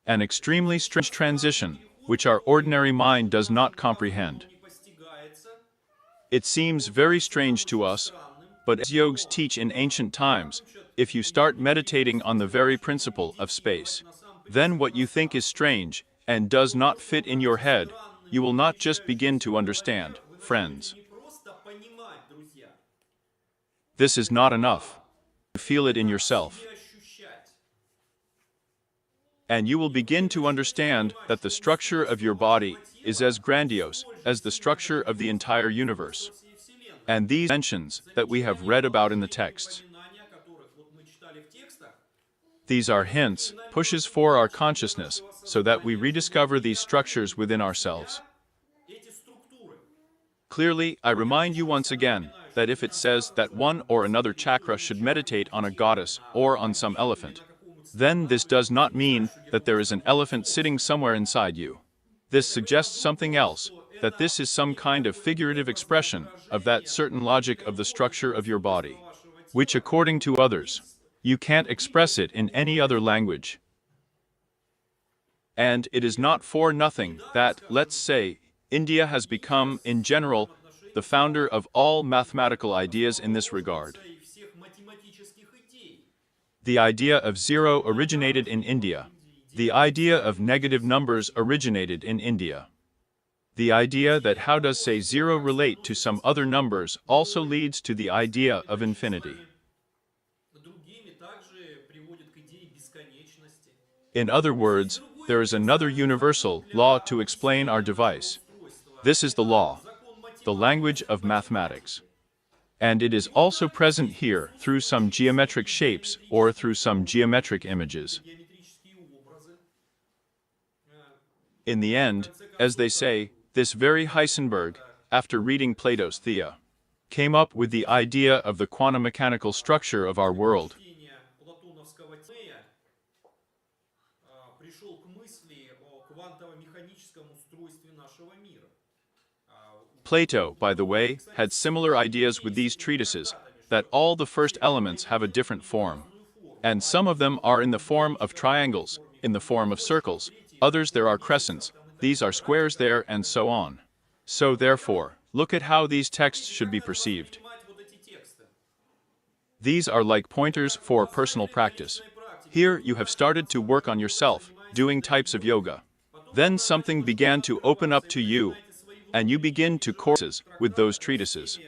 Speaker 1: An extremely strange transition, which our ordinary mind does not comprehend. It seems very strange to us, but as yogis teach in ancient times, if you start meditating on the very principle of space, then what you think is strange and does not fit in your head, you will not just begin to understand, friends. This is not enough. You feel it in yourself. And you will begin to understand that the structure of your body is as grandiose as the structure of the entire universe. And these dimensions that we have read about in the texts, these are hints, pushes for our consciousness, so that we rediscover these structures within ourselves. Clearly, I remind you once again that if it says that one or another chakra should meditate on a goddess or on some elephant, then this does not mean that there is an elephant sitting somewhere inside you. This suggests something else, that this is some kind of figurative expression of that certain logic of the structure of your body, which according to others, you can't express it in any other language. And it is not for nothing that, let's say, India has become, in general, the founder of all mathematical ideas in this regard. The idea of zero originated in India. The idea of negative numbers originated in India. The idea that how does say zero relate to some other numbers also leads to the idea of infinity. In other words, there is another universal law to explain our device. This is the law, the language of mathematics. And it is also present here through some geometric shapes or through some geometric images. In the end, as they say, this very Heisenberg, after reading Plato's Thea, came up with the idea of the quantum mechanical structure of our world. Plato, by the way, had similar ideas with these treatises, that all the first elements have a different form. And some of them are in the form of triangles, in the form of circles, others there are crescents, these are squares there, and so on. So therefore, look at how these texts should be perceived. These are like pointers for personal practice. Here you have started to work on yourself, doing types of yoga. Then something began to open up to you, and you begin to courses with those treatises,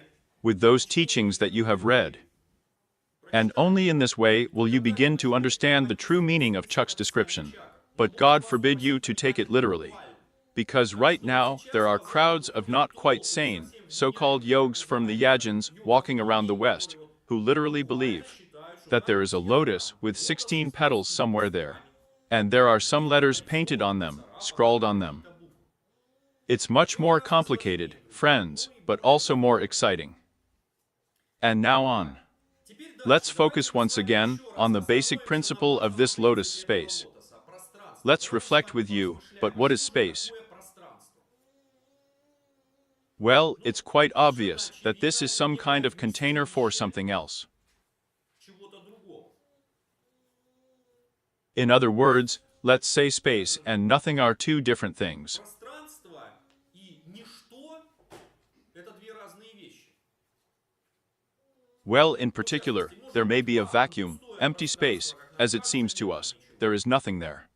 Speaker 1: with those teachings that you have read. And only in this way will you begin to understand the true meaning of Chuck's description. But God forbid you to take it literally. Because right now there are crowds of not quite sane, so-called yogs from the Yajins walking around the West, who literally believe that there is a lotus with 16 petals somewhere there. And there are some letters painted on them, scrawled on them. It's much more complicated, friends, but also more exciting. And now on. Let's focus once again on the basic principle of this lotus space. Let's reflect with you, but what is space? Well, it's quite obvious that this is some kind of container for something else. In other words, let's say space and nothing are two different things. Well, in particular, there may be a vacuum, empty space, as it seems to us, there is nothing there.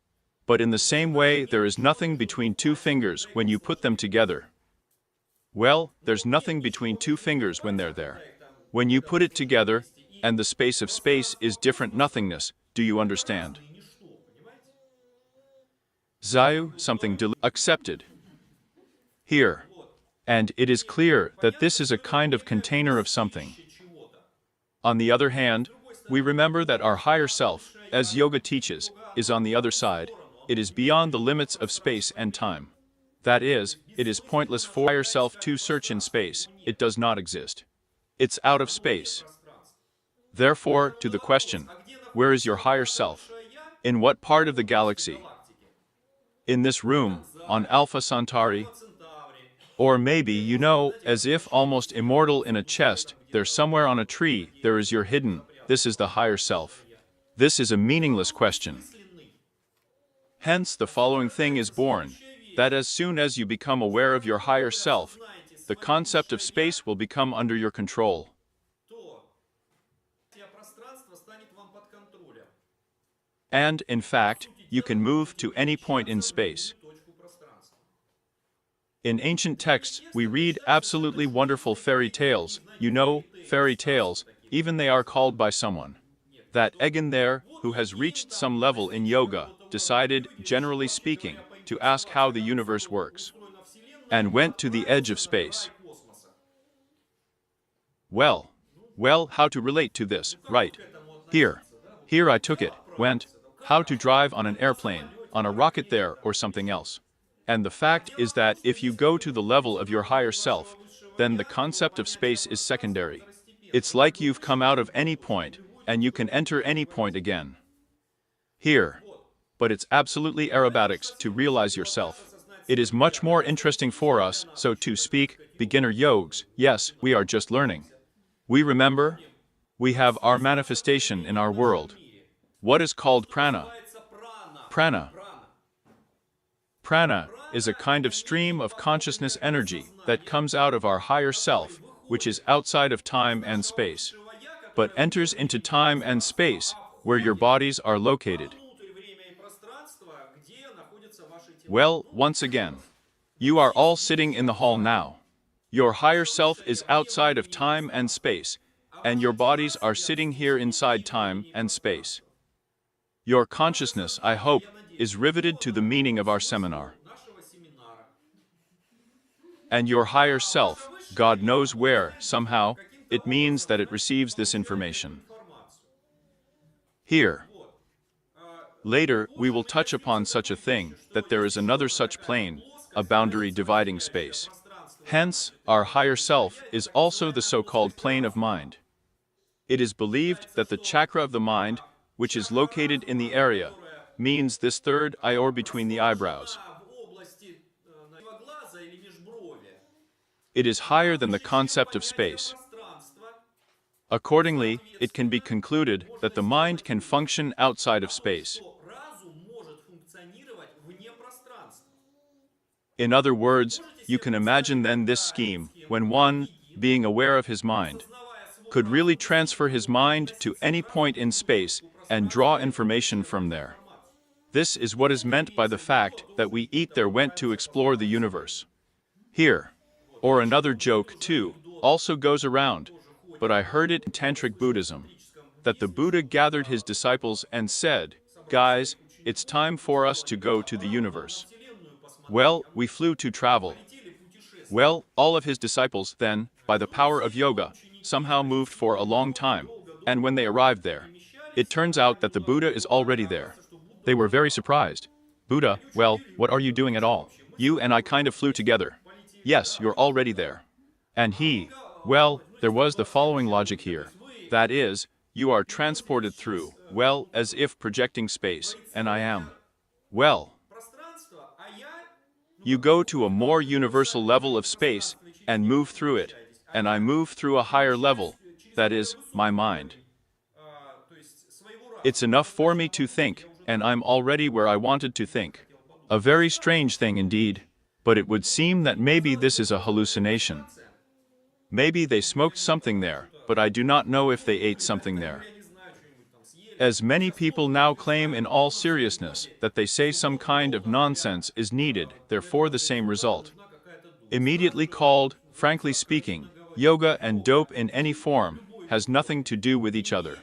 Speaker 1: But in the same way, there is nothing between two fingers when you put them together. Well, there's nothing between two fingers when they're there. When you put it together, and the space of space is different nothingness, do you understand? Zayu, something accepted. Here. And it is clear that this is a kind of container of something. On the other hand, we remember that our higher self, as yoga teaches, is on the other side. It is beyond the limits of space and time. That is, it is pointless for higher self to search in space. It does not exist. It's out of space. Therefore, to the question, where is your higher self? In what part of the galaxy? In this room, on Alpha Centauri? Or maybe, you know, as if almost immortal in a chest, there somewhere on a tree, there is your hidden, this is the higher self. This is a meaningless question. Hence, the following thing is born, that as soon as you become aware of your higher self, the concept of space will become under your control. And, in fact, you can move to any point in space. In ancient texts, we read absolutely wonderful fairy tales, you know, fairy tales, even they are called by someone. That Egon there, who has reached some level in yoga, decided, generally speaking, to ask how the universe works. And went to the edge of space. Well, how to relate to this, right? Here I took it, went, how to drive on an airplane, on a rocket there, or something else. And the fact is that if you go to the level of your higher self, then the concept of space is secondary. It's like you've come out of any point, and you can enter any point again. Here. But it's absolutely aerobatics to realize yourself. It is much more interesting for us, so to speak, beginner yogs, yes, we are just learning. We remember? We have our manifestation in our world. What is called prana? Prana. Prana is a kind of stream of consciousness energy that comes out of our higher self, which is outside of time and space, but enters into time and space, where your bodies are located. Well, once again, you are all sitting in the hall now. Your higher self is outside of time and space, and your bodies are sitting here inside time and space. Your consciousness, I hope, is riveted to the meaning of our seminar. And your higher self, God knows where, somehow, it means that it receives this information. Here. Later, we will touch upon such a thing, that there is another such plane, a boundary dividing space. Hence, our higher self is also the so-called plane of mind. It is believed that the chakra of the mind, which is located in the area, means this third eye or between the eyebrows. It is higher than the concept of space. Accordingly, it can be concluded that the mind can function outside of space. In other words, you can imagine then this scheme, when one, being aware of his mind, could really transfer his mind to any point in space and draw information from there. This is what is meant by the fact that we eat there went to explore the universe. Here, or another joke too, also goes around, but I heard it in Tantric Buddhism, that the Buddha gathered his disciples and said, "Guys, it's time for us to go to the universe." Well, we flew to travel. Well, all of his disciples then, by the power of yoga, somehow moved for a long time, and when they arrived there, it turns out that the Buddha is already there. They were very surprised. "Buddha, well, what are you doing at all? You and I kind of flew together." "Yes, you're already there." And he, well, there was the following logic here. That is, you are transported through, well, as if projecting space, and I am. Well, you go to a more universal level of space and move through it, and I move through a higher level, that is, my mind. It's enough for me to think, and I'm already where I wanted to think. A very strange thing indeed, but it would seem that maybe this is a hallucination. Maybe they smoked something there, but I do not know if they ate something there. As many people now claim in all seriousness that they say some kind of nonsense is needed, therefore the same result. Immediately called, frankly speaking, yoga and dope in any form has nothing to do with each other.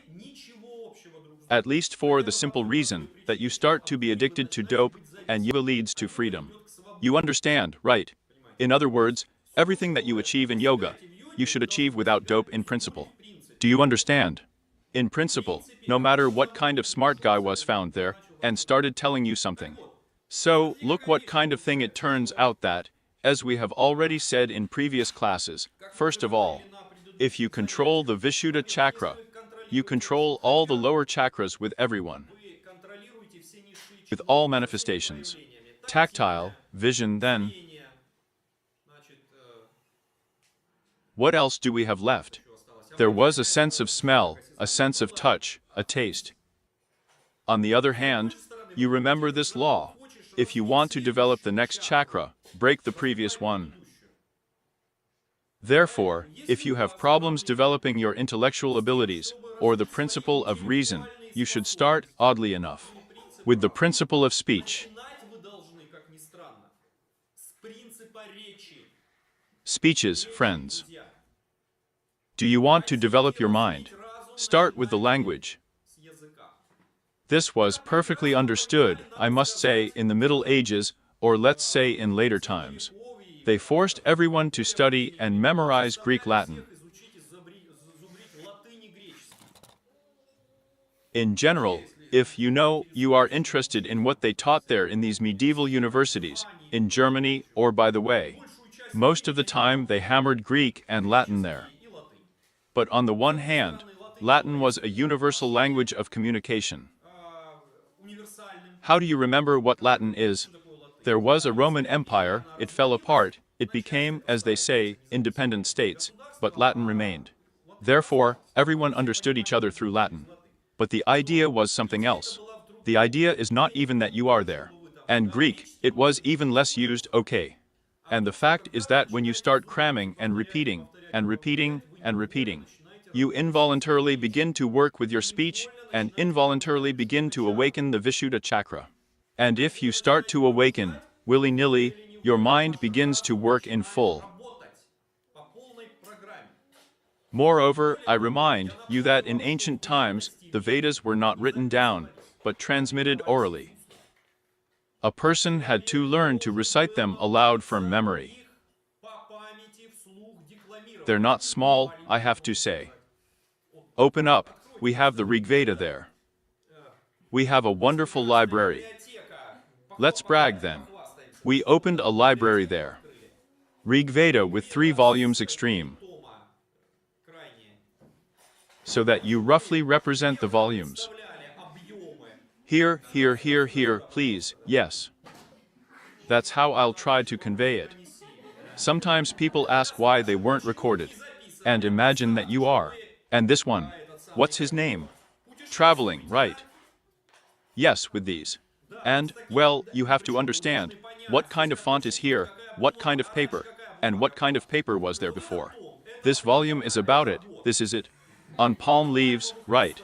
Speaker 1: At least for the simple reason that you start to be addicted to dope and yoga leads to freedom. You understand, right? In other words, everything that you achieve in yoga, you should achieve without dope in principle. Do you understand? In principle, no matter what kind of smart guy was found there and started telling you something. So, look what kind of thing it turns out that, as we have already said in previous classes, first of all, if you control the Vishuddha chakra, you control all the lower chakras with everyone, with all manifestations. Tactile, vision then. What else do we have left? There was a sense of smell, a sense of touch, a taste. On the other hand, you remember this law. If you want to develop the next chakra, break the previous one. Therefore, if you have problems developing your intellectual abilities, or the principle of reason, you should start, oddly enough, with the principle of speech. Speeches, friends. Do you want to develop your mind? Start with the language. This was perfectly understood, I must say, in the Middle Ages, or let's say in later times. They forced everyone to study and memorize Greek Latin. In general, if you are interested in what they taught there in these medieval universities, in Germany or by the way, most of the time they hammered Greek and Latin there. But on the one hand, Latin was a universal language of communication. How do you remember what Latin is? There was a Roman Empire, it fell apart, it became, as they say, independent states, but Latin remained. Therefore, everyone understood each other through Latin. But the idea was something else. The idea is not even that you are there. And Greek, it was even less used, okay. And the fact is that when you start cramming and repeating, and repeating, and repeating, you involuntarily begin to work with your speech, and involuntarily begin to awaken the Vishuddha chakra. And if you start to awaken, willy-nilly, your mind begins to work in full. Moreover, I remind you that in ancient times, the Vedas were not written down, but transmitted orally. A person had to learn to recite them aloud from memory. They're not small, I have to say. Open up, we have the Rig Veda there. We have a wonderful library. Let's brag then. We opened a library there. Rig Veda with 3 volumes extreme. So that you roughly represent the volumes. Here, here, here, here, please, yes. That's how I'll try to convey it. Sometimes people ask why they weren't recorded. And imagine that you are. And this one, what's his name? Traveling, right? Yes, with these. And, well, you have to understand, what kind of font is here, what kind of paper, and what kind of paper was there before. This volume is about it, this is it. On palm leaves, right.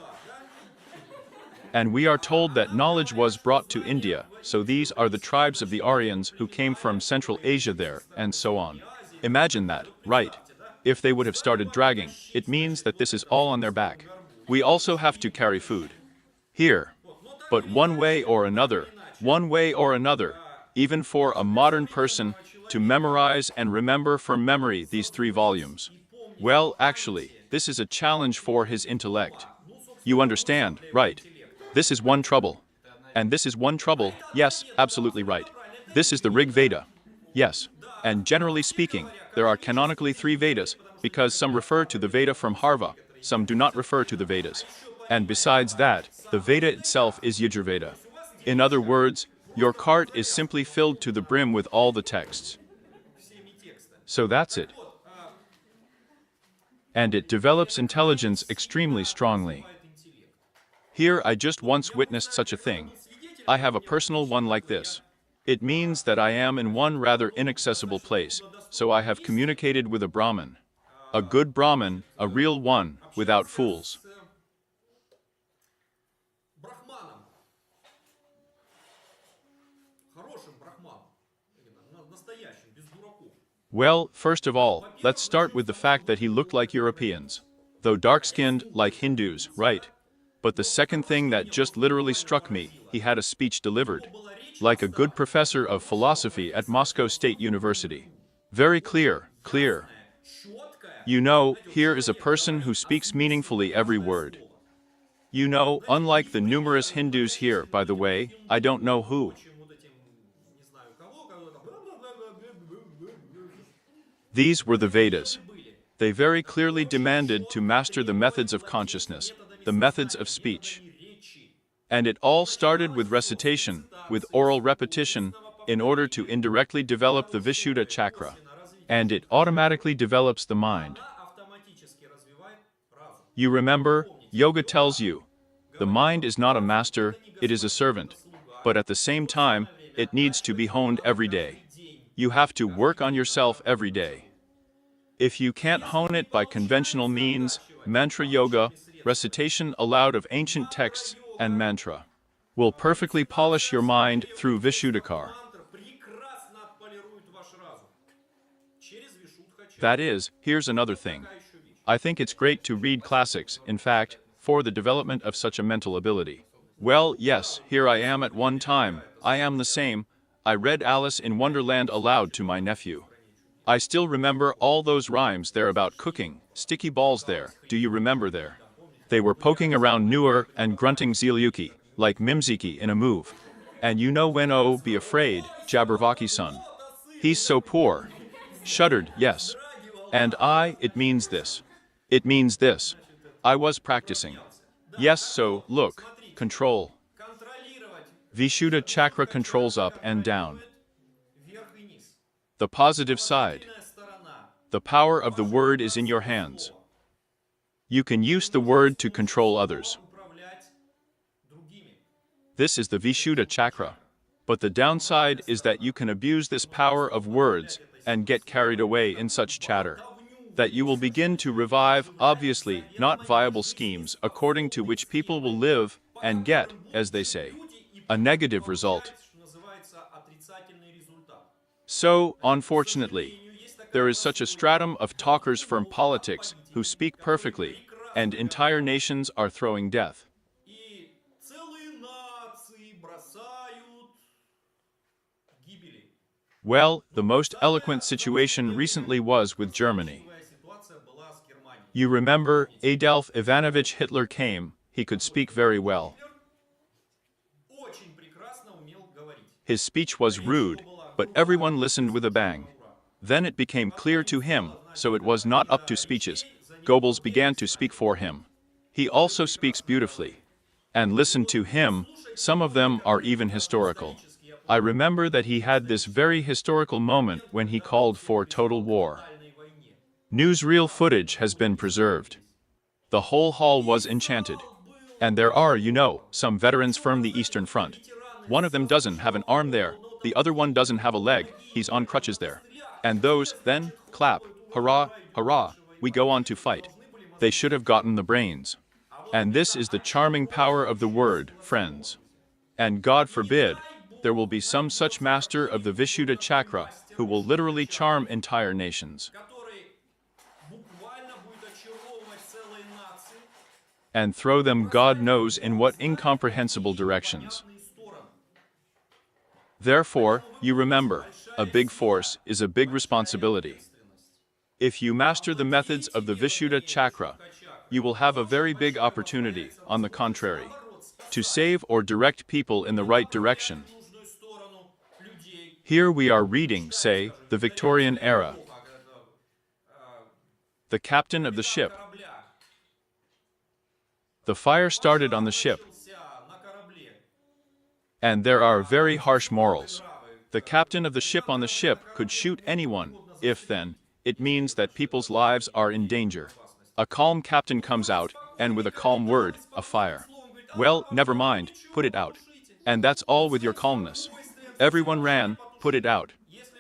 Speaker 1: And we are told that knowledge was brought to India, so these are the tribes of the Aryans who came from Central Asia there, and so on. Imagine that, right? If they would have started dragging, it means that this is all on their back. We also have to carry food. Here. But one way or another, even for a modern person, to memorize and remember from memory these 3 volumes. Well, actually, this is a challenge for his intellect. You understand, right? This is one trouble. And this is one trouble, yes, absolutely right. This is the Rig Veda. Yes. And generally speaking, there are canonically 3 Vedas, because some refer to the Veda from Harva, some do not refer to the Vedas. And besides that, the Veda itself is Yajurveda. In other words, your cart is simply filled to the brim with all the texts. So that's it. And it develops intelligence extremely strongly. Here I just once witnessed such a thing. I have a personal one like this. It means that I am in one rather inaccessible place, so I have communicated with a Brahmin. A good Brahmin, a real one, without fools. Well, first of all, let's start with the fact that he looked like Europeans. Though dark-skinned, like Hindus, right? But the second thing that just literally struck me, he had a speech delivered. Like a good professor of philosophy at Moscow State University. Very clear, clear. You know, here is a person who speaks meaningfully every word. You know, unlike the numerous Hindus here, by the way, I don't know who. These were the Vedas. They very clearly demanded to master the methods of consciousness, the methods of speech. And it all started with recitation, with oral repetition, in order to indirectly develop the Vishuddha chakra. And it automatically develops the mind. You remember, yoga tells you, the mind is not a master, it is a servant. But at the same time, it needs to be honed every day. You have to work on yourself every day. If you can't hone it by conventional means, mantra yoga, recitation aloud of ancient texts, and mantra will perfectly polish your mind through Vishuddhakar. That is, here's another thing. I think it's great to read classics, in fact, for the development of such a mental ability. Well, yes, here I am at one time, I am the same. I read Alice in Wonderland aloud to my nephew. I still remember all those rhymes there about cooking, sticky balls there, do you remember there? They were poking around newer and grunting Ziliuki, like Mimsiki in a move. And you know when oh, be afraid, Jabberwocky son. He's so poor. Shuddered, yes. And it means this. It means this. I was practicing. Yes, so, look, control. Vishuddha chakra controls up and down. The positive side. The power of the word is in your hands. You can use the word to control others. This is the Vishuddha chakra. But the downside is that you can abuse this power of words and get carried away in such chatter. That you will begin to revive, obviously, not viable schemes according to which people will live and get, as they say, a negative result. So, unfortunately, there is such a stratum of talkers from politics who speak perfectly, and entire nations are throwing death. Well, the most eloquent situation recently was with Germany. You remember, Adolf Ivanovich Hitler came, he could speak very well. His speech was rude, but everyone listened with a bang. Then it became clear to him, so it was not up to speeches. Goebbels began to speak for him. He also speaks beautifully. And listen to him, some of them are even historical. I remember that he had this very historical moment when he called for total war. Newsreel footage has been preserved. The whole hall was enchanted. And there are, some veterans from the Eastern Front. One of them doesn't have an arm there, the other one doesn't have a leg, he's on crutches there. And those, then, clap, hurrah, hurrah, we go on to fight. They should have gotten the brains. And this is the charming power of the word, friends. And God forbid, there will be some such master of the Vishuddha Chakra who will literally charm entire nations. And throw them God knows in what incomprehensible directions. Therefore, you remember, a big force is a big responsibility. If you master the methods of the Vishuddha Chakra, you will have a very big opportunity, on the contrary, to save or direct people in the right direction. Here we are reading, say, the Victorian era. The captain of the ship. The fire started on the ship. And there are very harsh morals. The captain of the ship on the ship could shoot anyone, if then, it means that people's lives are in danger. A calm captain comes out, and with a calm word, a fire. Well, never mind, put it out. And that's all with your calmness. Everyone ran, put it out.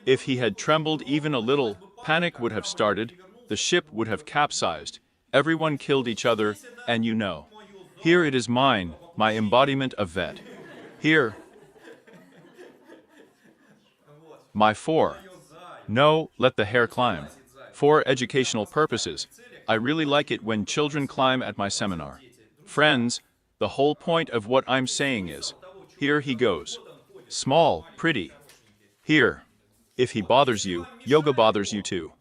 Speaker 1: If he had trembled even a little, panic would have started, the ship would have capsized, everyone killed each other, and Here it is mine, my embodiment of vet. Here. My 4. No, let the hair climb. For educational purposes, I really like it when children climb at my seminar. Friends, the whole point of what I'm saying is, here he goes. Small, pretty. Here. If he bothers you, yoga bothers you too.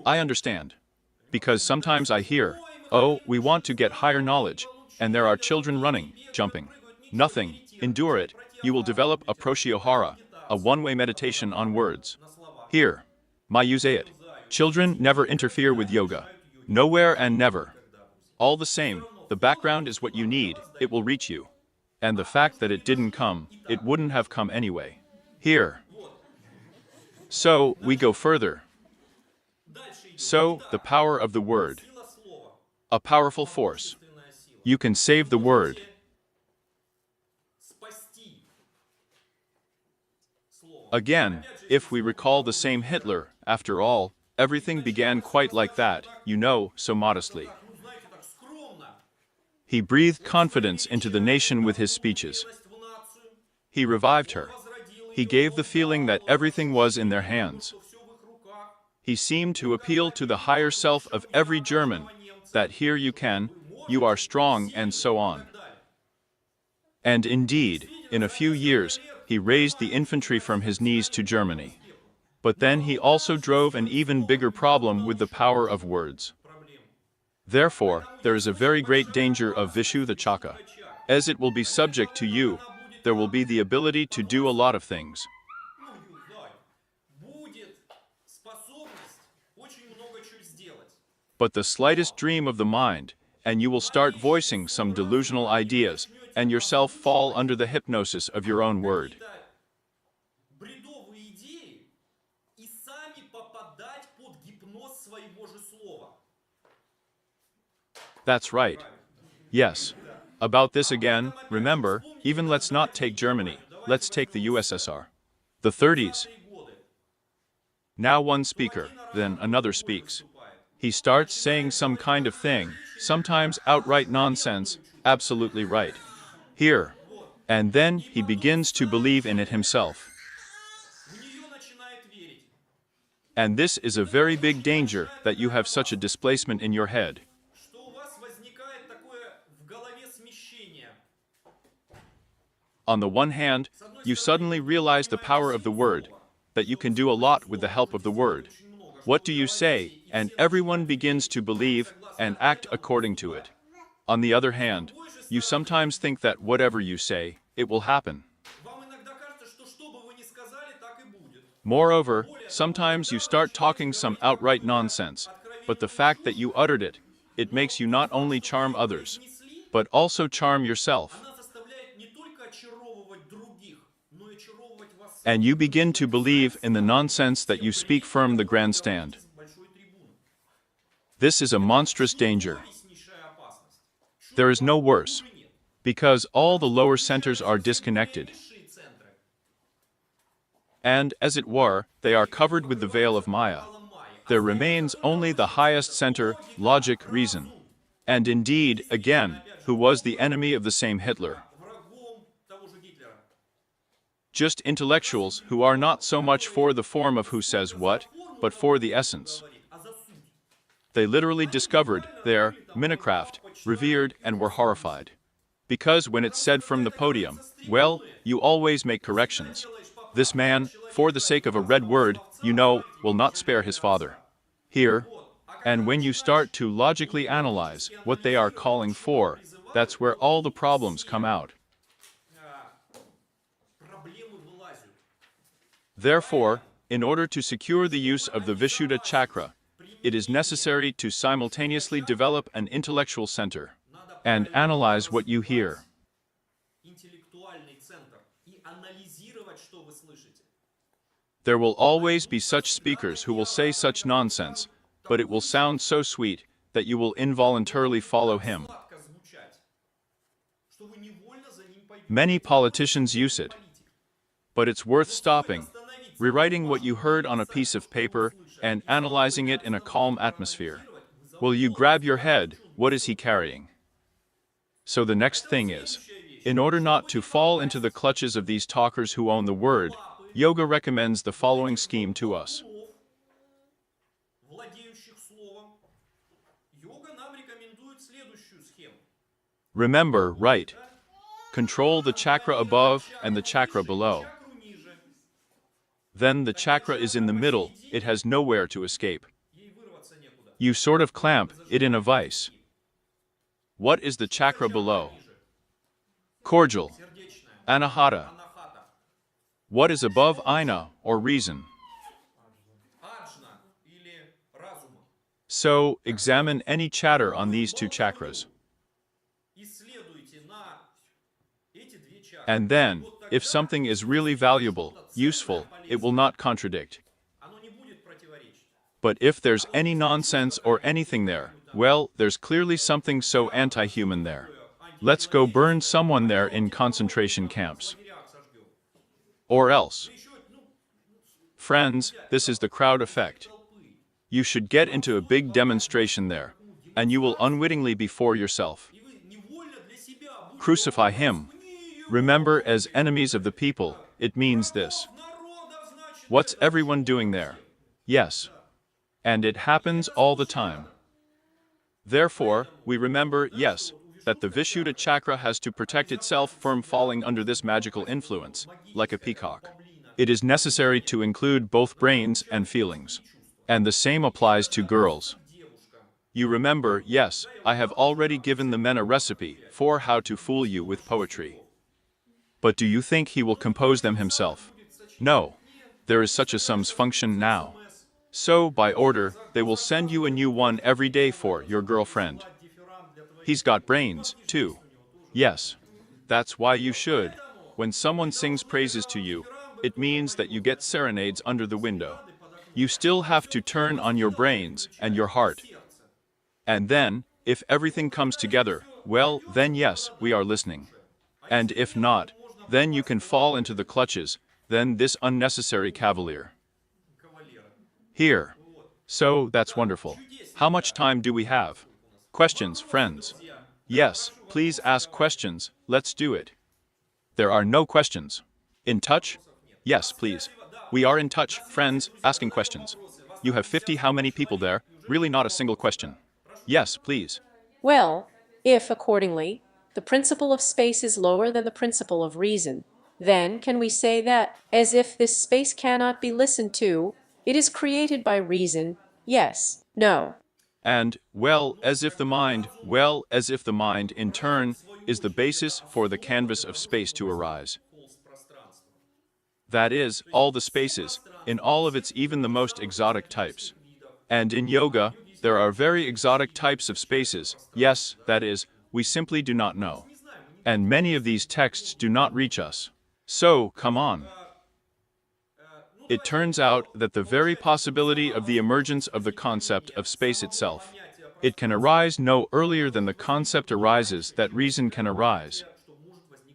Speaker 1: I understand. Because sometimes I hear, oh, we want to get higher knowledge, and there are children running, jumping. Nothing, endure it, you will develop a pratyahara, a one-way meditation on words. Here. Mayusayat. Children never interfere with yoga. Nowhere and never. All the same, the background is what you need, it will reach you. And the fact that it didn't come, it wouldn't have come anyway. Here. So, we go further. So, the power of the word. A powerful force. You can save the word. Again, if we recall the same Hitler, after all, everything began quite like that, so modestly. He breathed confidence into the nation with his speeches. He revived her. He gave the feeling that everything was in their hands. He seemed to appeal to the higher self of every German, that here you are strong, and so on. And indeed, in a few years, he raised the infantry from his knees to Germany. But then he also drove an even bigger problem with the power of words. Therefore, there is a very great danger of Vishuddha Chakra. As it will be subject to you, there will be the ability to do a lot of things. But the slightest dream of the mind, and you will start voicing some delusional ideas, and yourself fall under the hypnosis of your own word. That's right. Yes. About this again, remember, even let's not take Germany, let's take the USSR. The 30s. Now one speaker, then another speaks. He starts saying some kind of thing, sometimes outright nonsense, absolutely right. Here. And then he begins to believe in it himself. And this is a very big danger, that you have such a displacement in your head. On the one hand, you suddenly realize the power of the word, that you can do a lot with the help of the word. What do you say? And everyone begins to believe and act according to it. On the other hand, you sometimes think that whatever you say, it will happen. Moreover, sometimes you start talking some outright nonsense, but the fact that you uttered it, it makes you not only charm others, but also charm yourself. And you begin to believe in the nonsense that you speak from the grandstand. This is a monstrous danger. There is no worse, because all the lower centers are disconnected. And, as it were, they are covered with the veil of Maya. There remains only the highest center, logic, reason. And indeed, again, who was the enemy of the same Hitler? Just intellectuals who are not so much for the form of who says what, but for the essence. They literally discovered their Minecraft, revered, and were horrified. Because when it's said from the podium, well, you always make corrections. This man, for the sake of a red word, you know, will not spare his father. Here, and when you start to logically analyze what they are calling for, that's where all the problems come out. Therefore, in order to secure the use of the Vishuddha chakra, it is necessary to simultaneously develop an intellectual center and analyze what you hear. There will always be such speakers who will say such nonsense, but it will sound so sweet that you will involuntarily follow him. Many politicians use it, but it's worth stopping, rewriting what you heard on a piece of paper and analyzing it in a calm atmosphere. Will you grab your head? What is he carrying? So the next thing is, in order not to fall into the clutches of these talkers who own the word, yoga recommends the following scheme to us. Remember, right? Control the chakra above and the chakra below. Then the chakra is in the middle, it has nowhere to escape. You sort of clamp it in a vice. What is the chakra below? Cordial. Anahata. What is above Aina, or reason? So, examine any chatter on these two chakras. And then, if something is really valuable, useful, it will not contradict. But if there's any nonsense or anything there, well, there's clearly something so anti-human there. Let's go burn someone there in concentration camps. Or else. Friends, this is the crowd effect. You should get into a big demonstration there, and you will unwittingly be for yourself. Crucify him. Remember, as enemies of the people, it means this. What's everyone doing there? Yes. And it happens all the time. Therefore, we remember, yes, that the Vishuddha chakra has to protect itself from falling under this magical influence, like a peacock. It is necessary to include both brains and feelings. And the same applies to girls. You remember, yes, I have already given the men a recipe for how to fool you with poetry. But do you think he will compose them himself? No. There is such a sums function now. So, by order, they will send you a new one every day for your girlfriend. He's got brains, too. Yes. That's why you should. When someone sings praises to you, it means that you get serenades under the window. You still have to turn on your brains and your heart. And then, if everything comes together, well, then yes, we are listening. And if not, then you can fall into the clutches, then this unnecessary cavalier. Here. So, that's wonderful. How much time do we have? Questions, friends? Yes, please ask questions, let's do it. There are no questions. In touch? Yes, please. We are in touch, friends, asking questions. You have 50 how many people there? Really not a single question. Yes, please.
Speaker 2: Well, if, accordingly, the principle of space is lower than the principle of reason, Then can we say that, as if this space cannot be listened to, it is created by reason? Yes, no.
Speaker 1: And, as if the mind, in turn, is the basis for the canvas of space to arise. That is, all the spaces, in all of its even the most exotic types. And in yoga, there are very exotic types of spaces, yes, that is, we simply do not know. And many of these texts do not reach us. So, come on. It turns out that the very possibility of the emergence of the concept of space itself, it can arise no earlier than the concept arises that reason can arise.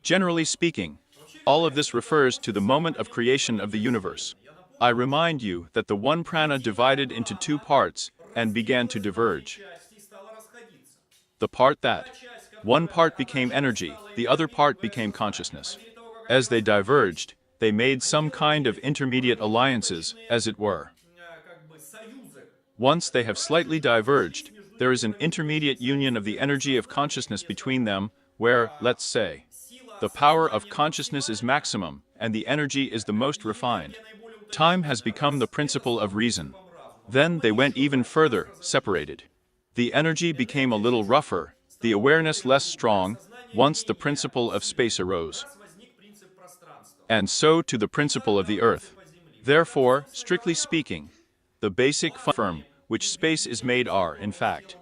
Speaker 1: Generally speaking, all of this refers to the moment of creation of the universe. I remind you that the one prana divided into two parts and began to diverge. The part that one part became energy, the other part became consciousness. As they diverged, they made some kind of intermediate alliances, as it were. Once they have slightly diverged, there is an intermediate union of the energy of consciousness between them, where, let's say, the power of consciousness is maximum, and the energy is the most refined. Time has become the principle of reason. Then they went even further, separated. The energy became a little rougher, the awareness less strong, once the principle of space arose. And so to the principle of the earth. Therefore, strictly speaking, the basic firm which space is made are, in fact,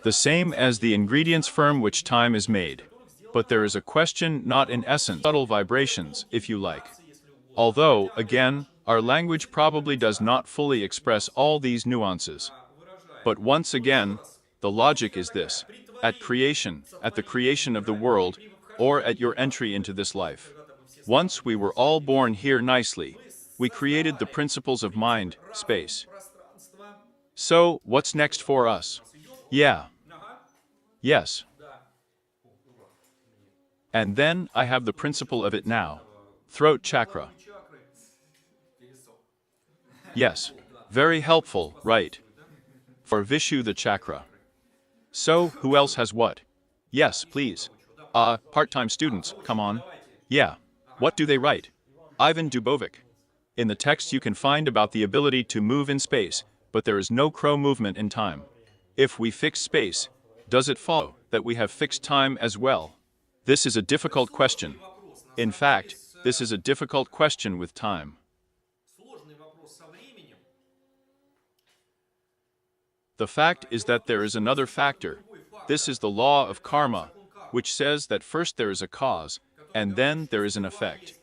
Speaker 1: the same as the ingredients from which time is made. But there is a question not in essence, subtle vibrations, if you like. Although, again, our language probably does not fully express all these nuances. But once again, the logic is this. At creation, at the creation of the world, or at your entry into this life. Once we were all born here nicely, we created the principles of mind, space. So, what's next for us? Yeah. Yes. And then, I have the principle of it now. Throat chakra. Yes. Very helpful, right? For Vishu the chakra. So, who else has what? Yes, please. Part-time students, come on. Yeah. What do they write? Ivan Dubovic. In the text you can find about the ability to move in space, but there is no crow movement in time. If we fix space, does it follow that we have fixed time as well? This is a difficult question. In fact, this is a difficult question with time. The fact is that there is another factor. This is the law of karma, which says that first there is a cause, and then there is an effect.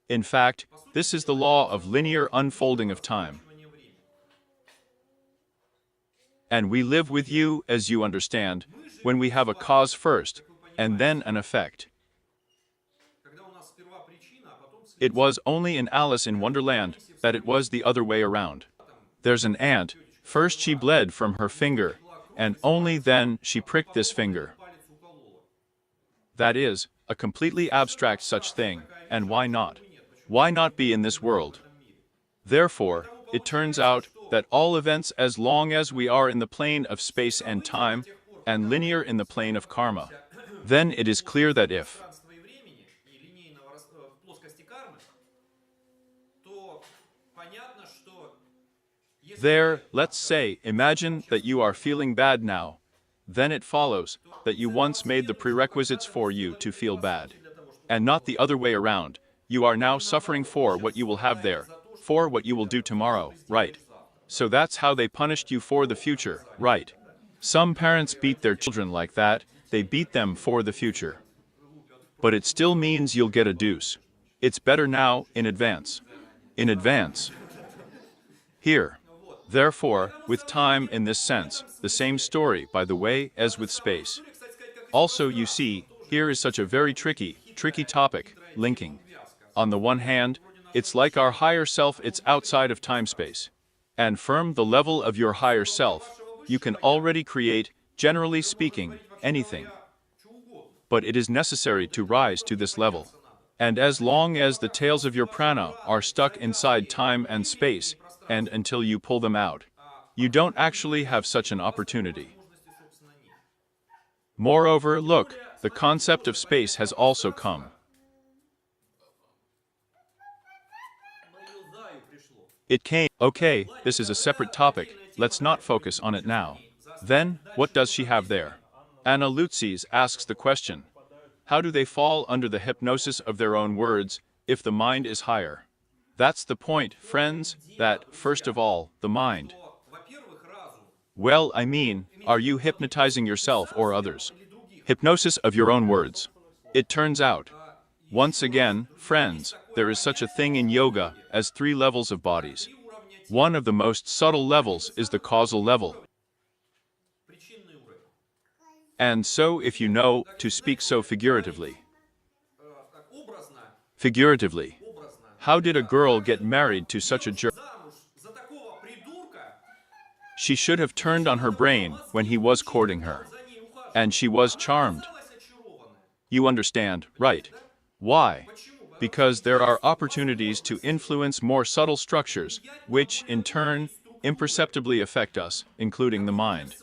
Speaker 1: In fact, this is the law of linear unfolding of time. And we live with you, as you understand, when we have a cause first, and then an effect. It was only in Alice in Wonderland that it was the other way around. There's an ant, first she bled from her finger, and only then she pricked this finger. That is, a completely abstract such thing, and why not? Why not be in this world? Therefore, it turns out that all events as long as we are in the plane of space and time, and linear in the plane of karma, then it is clear that if there, let's say, imagine that you are feeling bad now, then it follows that you once made the prerequisites for you to feel bad. And not the other way around. You are now suffering for what you will have there, for what you will do tomorrow, right? So that's how they punished you for the future, right? Some parents beat their children like that, they beat them for the future. But it still means you'll get a deuce. It's better now, in advance. In advance. Here. Therefore, with time in this sense, the same story, by the way, as with space. Also, you see, here is such a very tricky topic, linking. On the one hand, it's like our higher self, it's outside of time-space. And from the level of your higher self, you can already create, generally speaking, anything. But it is necessary to rise to this level. And as long as the tails of your prana are stuck inside time and space, and until you pull them out, you don't actually have such an opportunity. Moreover, look, The concept of space has also come. It came. Okay, this is a separate topic, let's not focus on it now. Then, what does she have there? Anna Lutzis asks the question. How do they fall under the hypnosis of their own words, if the mind is higher? That's the point, friends, that, first of all, the mind. Well, I mean, are you hypnotizing yourself or others? Hypnosis of your own words. It turns out, once again, friends, there is such a thing in yoga as 3 levels of bodies. One of the most subtle levels is the causal level. And so if you know, to speak so figuratively. Figuratively. How did a girl get married to such a jerk? She should have turned on her brain when he was courting her. And she was charmed. You understand, right? Why? Because there are opportunities to influence more subtle structures, which, in turn, imperceptibly affect us, including the mind.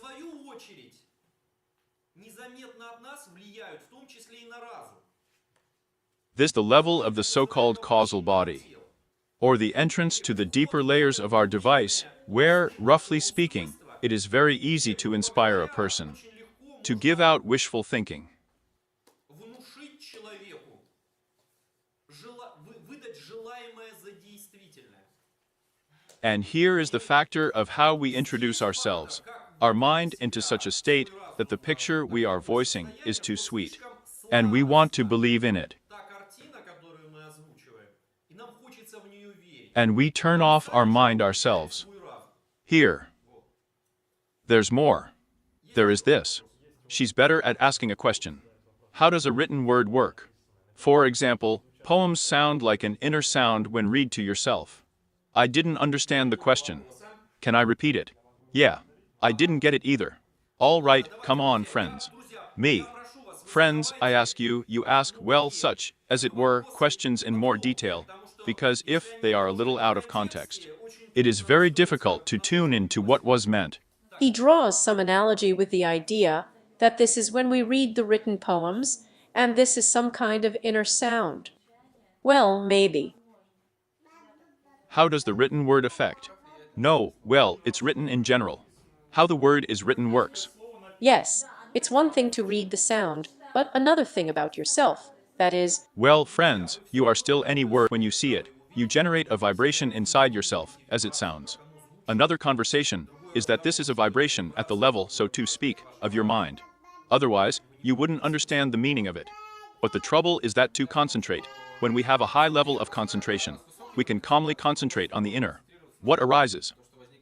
Speaker 1: This is the level of the so-called causal body, or the entrance to the deeper layers of our device, where, roughly speaking, it is very easy to inspire a person, to give out wishful thinking. And here is the factor of how we introduce ourselves, our mind into such a state that the picture we are voicing is too sweet, and we want to believe in it. And we turn off our mind ourselves. Here. There's more. There is this. She's better at asking a question. How does a written word work? For example, poems sound like an inner sound when read to yourself. I didn't understand the question. Can I repeat it? Yeah. I didn't get it either. All right, come on, friends. Me. Friends, I ask you, you ask, well, such, as it were, questions in more detail, because if they are a little out of context, it is very difficult to tune into what was meant.
Speaker 2: He draws some analogy with the idea that this is when we read the written poems, and this is some kind of inner sound. Well, maybe.
Speaker 1: How does the written word affect? No, well, it's written in general. How the word is written works.
Speaker 2: Yes, it's one thing to read the sound, but another thing about yourself. That is,
Speaker 1: well, friends, you are still any word when you see it. You generate a vibration inside yourself, as it sounds. Another conversation is that this is a vibration at the level, so to speak, of your mind. Otherwise, you wouldn't understand the meaning of it. But the trouble is that to concentrate, when we have a high level of concentration, we can calmly concentrate on the inner. What arises?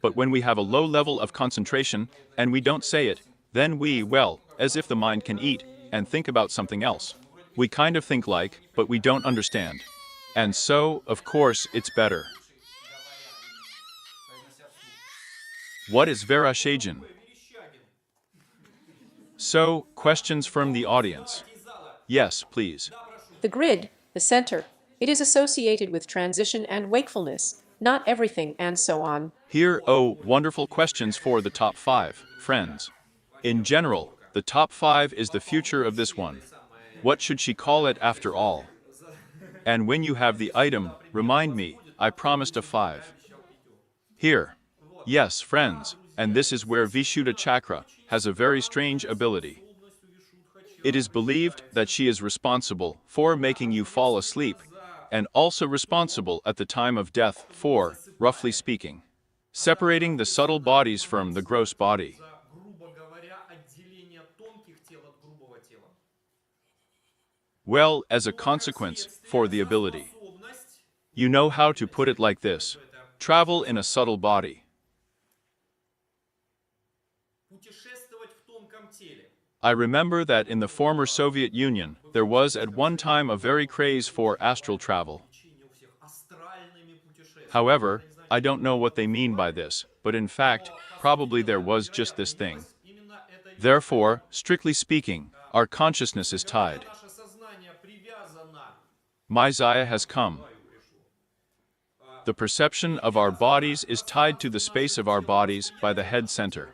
Speaker 1: But when we have a low level of concentration, and we don't say it, then we, well, as if the mind can eat, and think about something else. We kind of think like, but we don't understand. And so, of course, it's better. What is Vereshchagin? So, questions from the audience. Yes, please.
Speaker 2: the grid, the center. It is associated with transition and wakefulness, not everything, and so on.
Speaker 1: Here, oh, wonderful questions for the top 5, friends. In general, the top 5 is the future of this one. What should she call it after all? And when you have the item, remind me, I promised a 5. Here. Yes, friends, and this is where Vishuddha Chakra has a very strange ability. It is believed that she is responsible for making you fall asleep, and also responsible at the time of death for, roughly speaking, separating the subtle bodies from the gross body. Well, as a consequence, for the ability. You know how to put it like this. Travel in a subtle body. I remember that in the former Soviet Union, there was at one time a very craze for astral travel. However, I don't know what they mean by this, but in fact, probably there was just this thing. Therefore, strictly speaking, our consciousness is tied. My Zaya has come. The perception of our bodies is tied to the space of our bodies by the head center.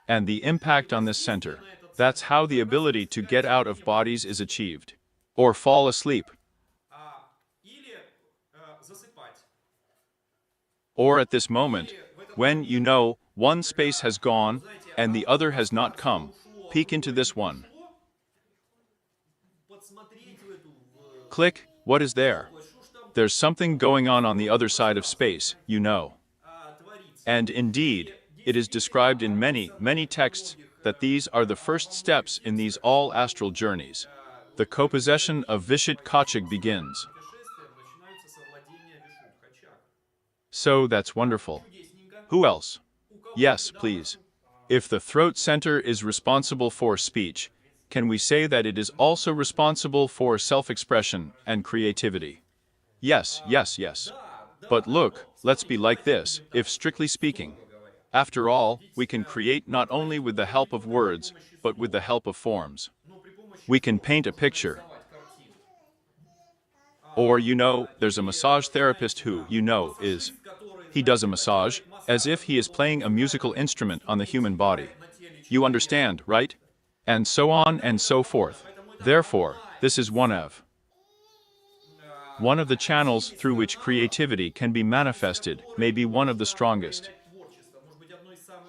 Speaker 1: And the impact on this center. That's how the ability to get out of bodies is achieved. Or fall asleep. Or at this moment, when you know one space has gone and the other has not come, peek into this one. Click, what is there? There's something going on the other side of space, you know. And indeed, it is described in many, many texts that these are the first steps in these all-astral journeys. The co-possession of Vishit Kachig begins. So that's wonderful. Who else? Yes, please. If the throat center is responsible for speech, can we say that it is also responsible for self-expression and creativity? Yes, yes, yes. But look, let's be like this, if strictly speaking. After all, we can create not only with the help of words, but with the help of forms. We can paint a picture. Or, you know, there's a massage therapist who, you know, he does a massage, as if he is playing a musical instrument on the human body. You understand, right? And so on and so forth. Therefore, this is one of the channels through which creativity can be manifested, may be one of the strongest.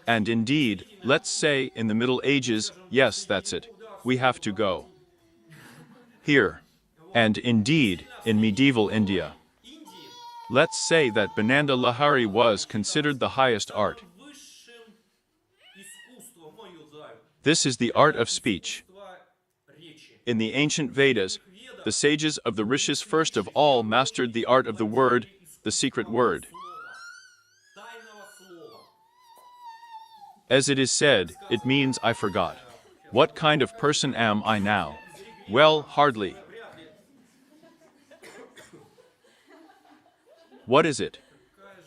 Speaker 1: And indeed, let's say in the Middle Ages, yes, that's it. We have to go here. And indeed, in medieval India. Let's say that Bananda Lahari was considered the highest art. This is the art of speech. In the ancient Vedas, the sages of the Rishis first of all mastered the art of the word, the secret word. As it is said, it means I forgot. What kind of person am I now? Well, hardly. What is it?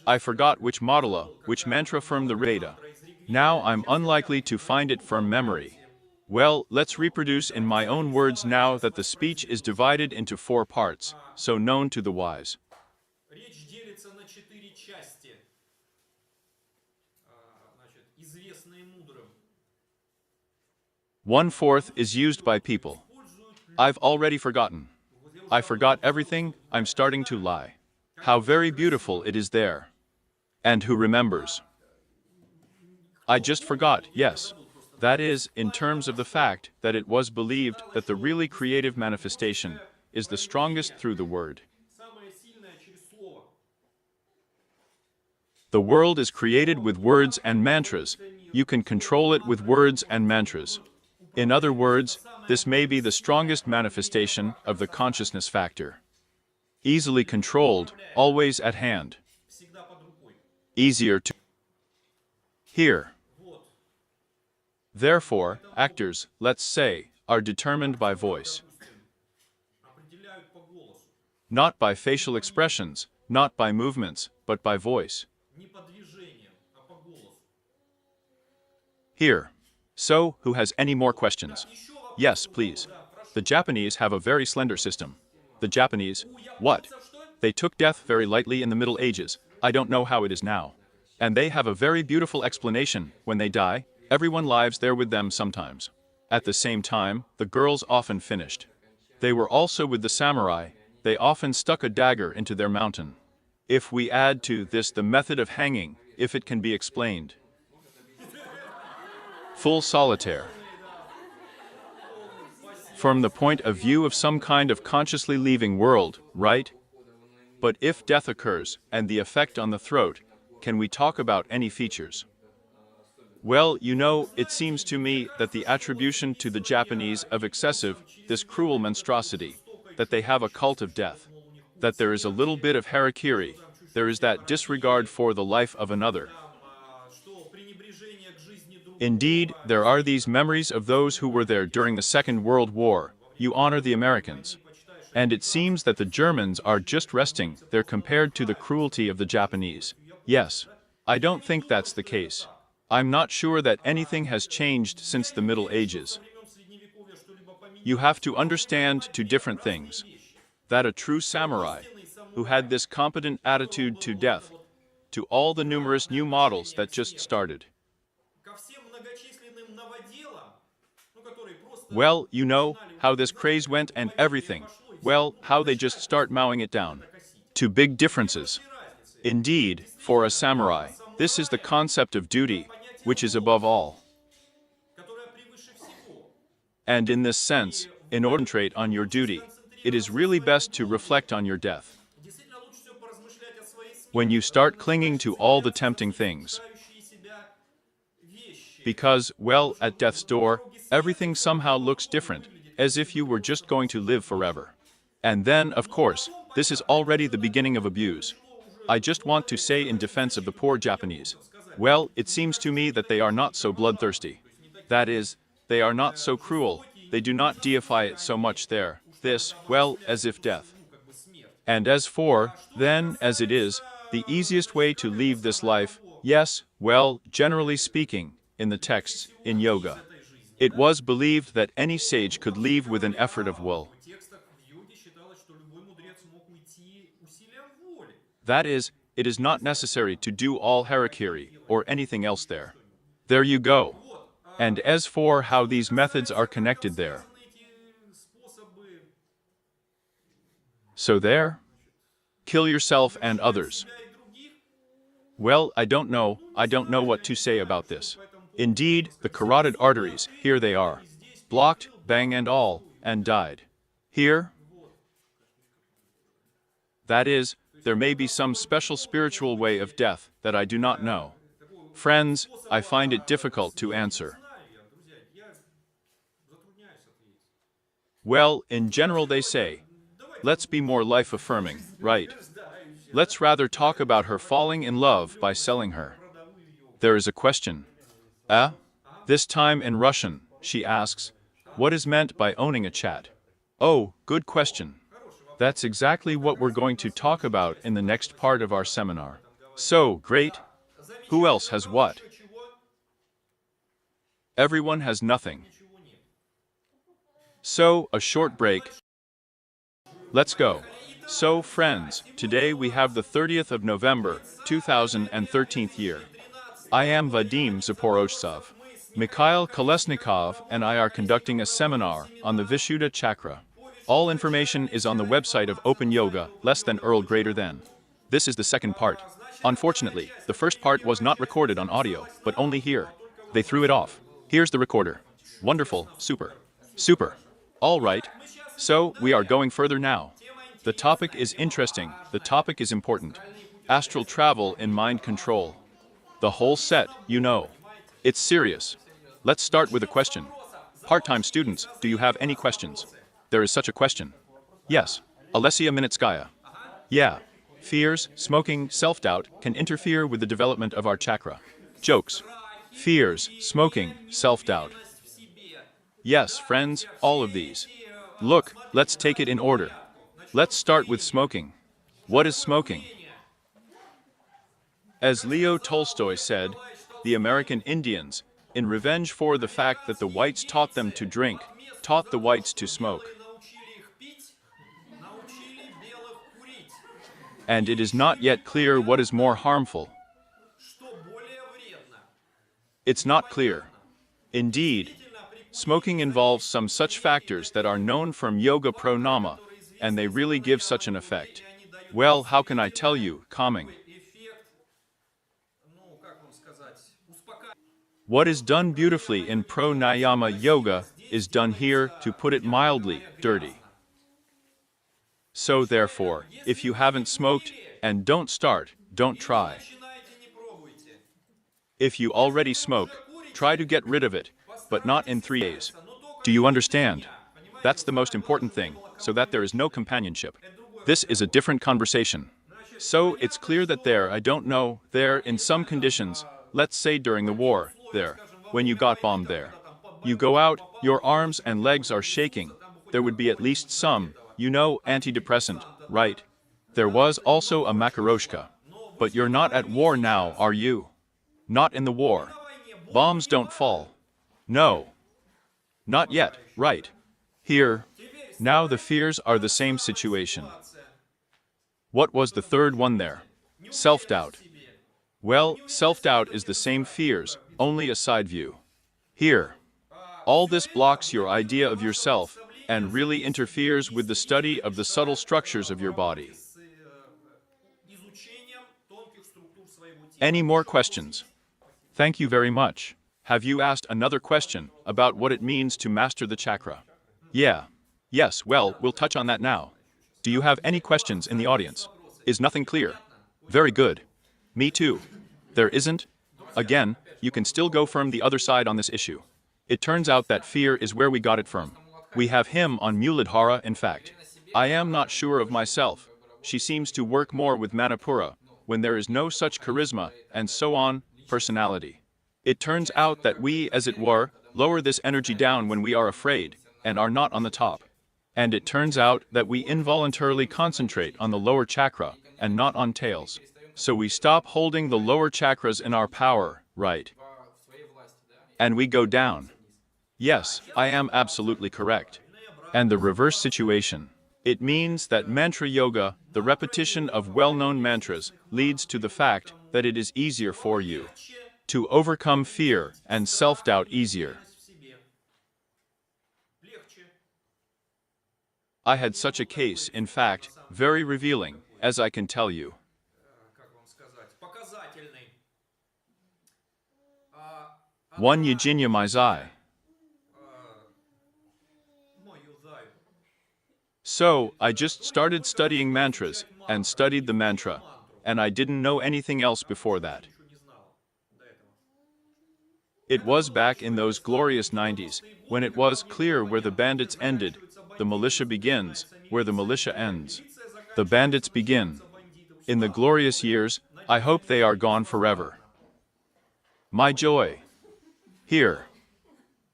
Speaker 1: I forgot which modula, which mantra from the Veda. Now I'm unlikely to find it from memory. Well, let's reproduce in my own words now that the speech is divided into 4 parts, so known to the wise. One-fourth is used by people. I've already forgotten. I forgot everything, I'm starting to lie. How very beautiful it is there. And who remembers? I just forgot, yes. That is, in terms of the fact that it was believed that the really creative manifestation is the strongest through the word. The world is created with words and mantras. You can control it with words and mantras. In other words, this may be the strongest manifestation of the consciousness factor. Easily controlled, always at hand. Easier to hear. Therefore, actors, let's say, are determined by voice. Not by facial expressions, not by movements, but by voice. Here. So, who has any more questions? Yes, please. The Japanese have a very slender system. The Japanese, what? They took death very lightly in the Middle Ages. I don't know how it is now. And they have a very beautiful explanation. When they die, everyone lives there with them sometimes. At the same time, the girls often finished. They were also with the samurai. They often stuck a dagger into their mountain. If we add to this the method of hanging, if it can be explained. Full solitaire. From the point of view of some kind of consciously leaving world, right? But if death occurs, and the effect on the throat, can we talk about any features? Well, you know, it seems to me that the attribution to the Japanese of excessive, this cruel monstrosity, that they have a cult of death, that there is a little bit of harakiri, there is that disregard for the life of another. Indeed, there are these memories of those who were there during the Second World War. You honor the Americans. And it seems that the Germans are just resting there compared to the cruelty of the Japanese. Yes, I don't think that's the case. I'm not sure that anything has changed since the Middle Ages. You have to understand 2 different things. That a true samurai, who had this competent attitude to death, to all the numerous new models that just started. Well, you know, how this craze went and everything. Well, how they just start mowing it down. Two big differences. Indeed, for a samurai, this is the concept of duty, which is above all. And in this sense, in order to concentrate on your duty, it is really best to reflect on your death. When you start clinging to all the tempting things, because, well, at death's door, everything somehow looks different, as if you were just going to live forever. And then, of course, this is already the beginning of abuse. I just want to say in defense of the poor Japanese, well, it seems to me that they are not so bloodthirsty. That is, they are not so cruel, they do not deify it so much there, this, well, as if death. And as for, then, as it is, the easiest way to leave this life, yes, well, generally speaking, in the texts, in yoga, it was believed that any sage could leave with an effort of will. That is, it is not necessary to do all harakiri or anything else there. There you go. And as for how these methods are connected there. So there? Kill yourself and others. Well, I don't know what to say about this. Indeed, the carotid arteries, here they are. Blocked, bang and all, and died. Here? That is, there may be some special spiritual way of death that I do not know. Friends, I find it difficult to answer. Well, in general they say, let's be more life-affirming, right? Let's rather talk about her falling in love by selling her. There is a question. This time in Russian, she asks, what is meant by owning a chat? Oh, good question. That's exactly what we're going to talk about in the next part of our seminar. So, great. Who else has what? Everyone has nothing. So, a short break. Let's go. So, friends, today we have the 30th of November, 2013 year. I am Vadim Zaporožtsov. Mikhail Kolesnikov and I are conducting a seminar on the Vishuddha Chakra. All information is on the website of Open Yoga, less than Earl greater than. This is the second part. Unfortunately, the first part was not recorded on audio, but only here. They threw it off. Here's the recorder. Wonderful, super. Super. All right. So, we are going further now. The topic is interesting, the topic is important. Astral travel in mind control. The whole set, you know. It's serious. Let's start with a question. Part-time students, do you have any questions? There is such a question. Yes. Alessia Minitskaya. Yeah. Fears, smoking, self-doubt can interfere with the development of our chakra. Jokes. Fears, smoking, self-doubt. Yes, friends, all of these. Look, let's take it in order. Let's start with smoking. What is smoking? As Leo Tolstoy said, the American Indians, in revenge for the fact that the whites taught them to drink, taught the whites to smoke. And it is not yet clear what is more harmful. It's not clear. Indeed, smoking involves some such factors that are known from Yoga Pranama, and they really give such an effect. Well, how can I tell you, calming. What is done beautifully in Pranayama Yoga is done here, to put it mildly, dirty. So therefore, if you haven't smoked, and don't start, don't try. If you already smoke, try to get rid of it, but not in 3 days. Do you understand? That's the most important thing, so that there is no companionship. This is a different conversation. So it's clear that there, in some conditions, let's say during the war, there, when you got bombed there. You go out, your arms and legs are shaking, there would be at least some, antidepressant, right? There was also a Makarojka. But you're not at war now, are you? Not in the war. Bombs don't fall. No. Not yet, right? Here. Now the fears are the same situation. What was the third one there? Self-doubt. Well, self-doubt is the same fears, only a side view. Here. All this blocks your idea of yourself and really interferes with the study of the subtle structures of your body. Any more questions? Thank you very much. Have you asked another question about what it means to master the chakra? Yeah. Yes, well, we'll touch on that now. Do you have any questions in the audience? Is nothing clear? Very good. Me too. There isn't? Again, you can still go from the other side on this issue. It turns out that fear is where we got it from. We have him on Muladhara, in fact. I am not sure of myself. She seems to work more with Manipura, when there is no such charisma, and so on, personality. It turns out that we, as it were, lower this energy down when we are afraid, and are not on the top. And it turns out that we involuntarily concentrate on the lower chakra, and not on tails. So we stop holding the lower chakras in our power, right? And we go down. Yes, I am absolutely correct. And the reverse situation. It means that mantra yoga, the repetition of well-known mantras, leads to the fact that it is easier for you to overcome fear and self-doubt easier. I had such a case, in fact, very revealing, as I can tell you. One Yevgenia Mizai. So, I just started studying mantras, and studied the mantra, and I didn't know anything else before that. It was back in those glorious 90s, when it was clear where the bandits ended, the militia begins, where the militia ends. The bandits begin. In the glorious years, I hope they are gone forever. My joy. Here.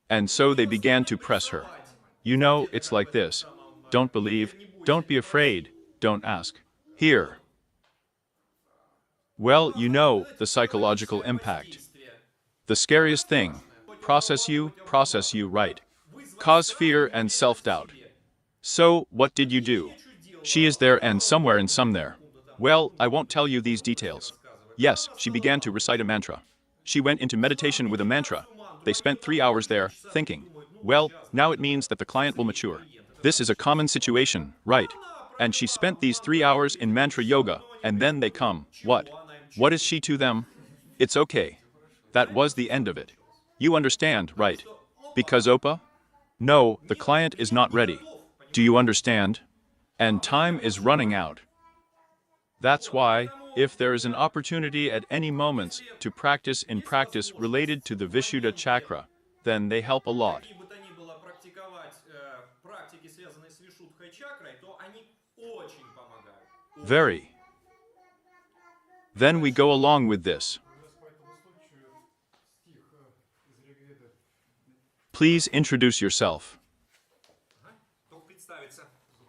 Speaker 1: And so they began to press her. You know, it's like this. Don't believe, don't be afraid, don't ask. Here. Well, you know, the psychological impact. The scariest thing. Process you, right. Cause fear and self-doubt. So, what did you do? She is there and somewhere and some there. Well, I won't tell you these details. Yes, she began to recite a mantra. She went into meditation with a mantra. They spent 3 hours there, thinking. Well, now it means that the client will mature. This is a common situation, right? And she spent these 3 hours in mantra yoga, and then they come. What? What is she to them? It's okay. That was the end of it. You understand, right? Because Opa? No, the client is not ready. Do you understand? And time is running out. That's why, if there is an opportunity at any moments to practice in practice related to the Vishuddha chakra, then they help a lot. Very. Then we go along with this. Please introduce yourself.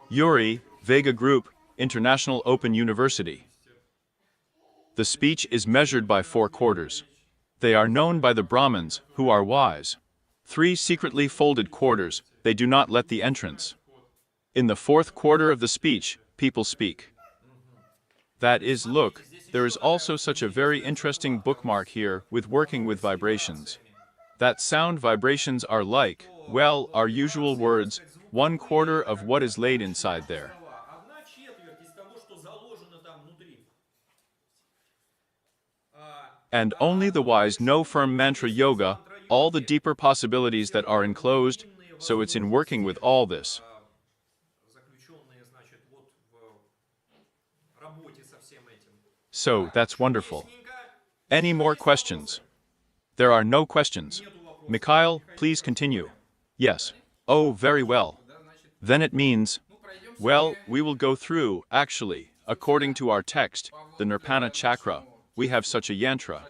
Speaker 1: Yuri, Vega Group, International Open University. The speech is measured by 4 quarters. They are known by the Brahmins, who are wise. 3 secretly folded quarters, they do not let the entrance. In the 4th quarter of the speech, people speak. That is, look, there is also such a very interesting bookmark here with working with vibrations. That sound vibrations are like, well, our usual words, 1/4 of what is laid inside there. And only the wise know from mantra yoga all the deeper possibilities that are enclosed, so it's in working with all this. So, that's wonderful. Any more questions? There are no questions. Mikhail, please continue. Yes. Oh, very well. Then it means, well, we will go through, actually, according to our text, the Nirpana chakra, we have such a yantra.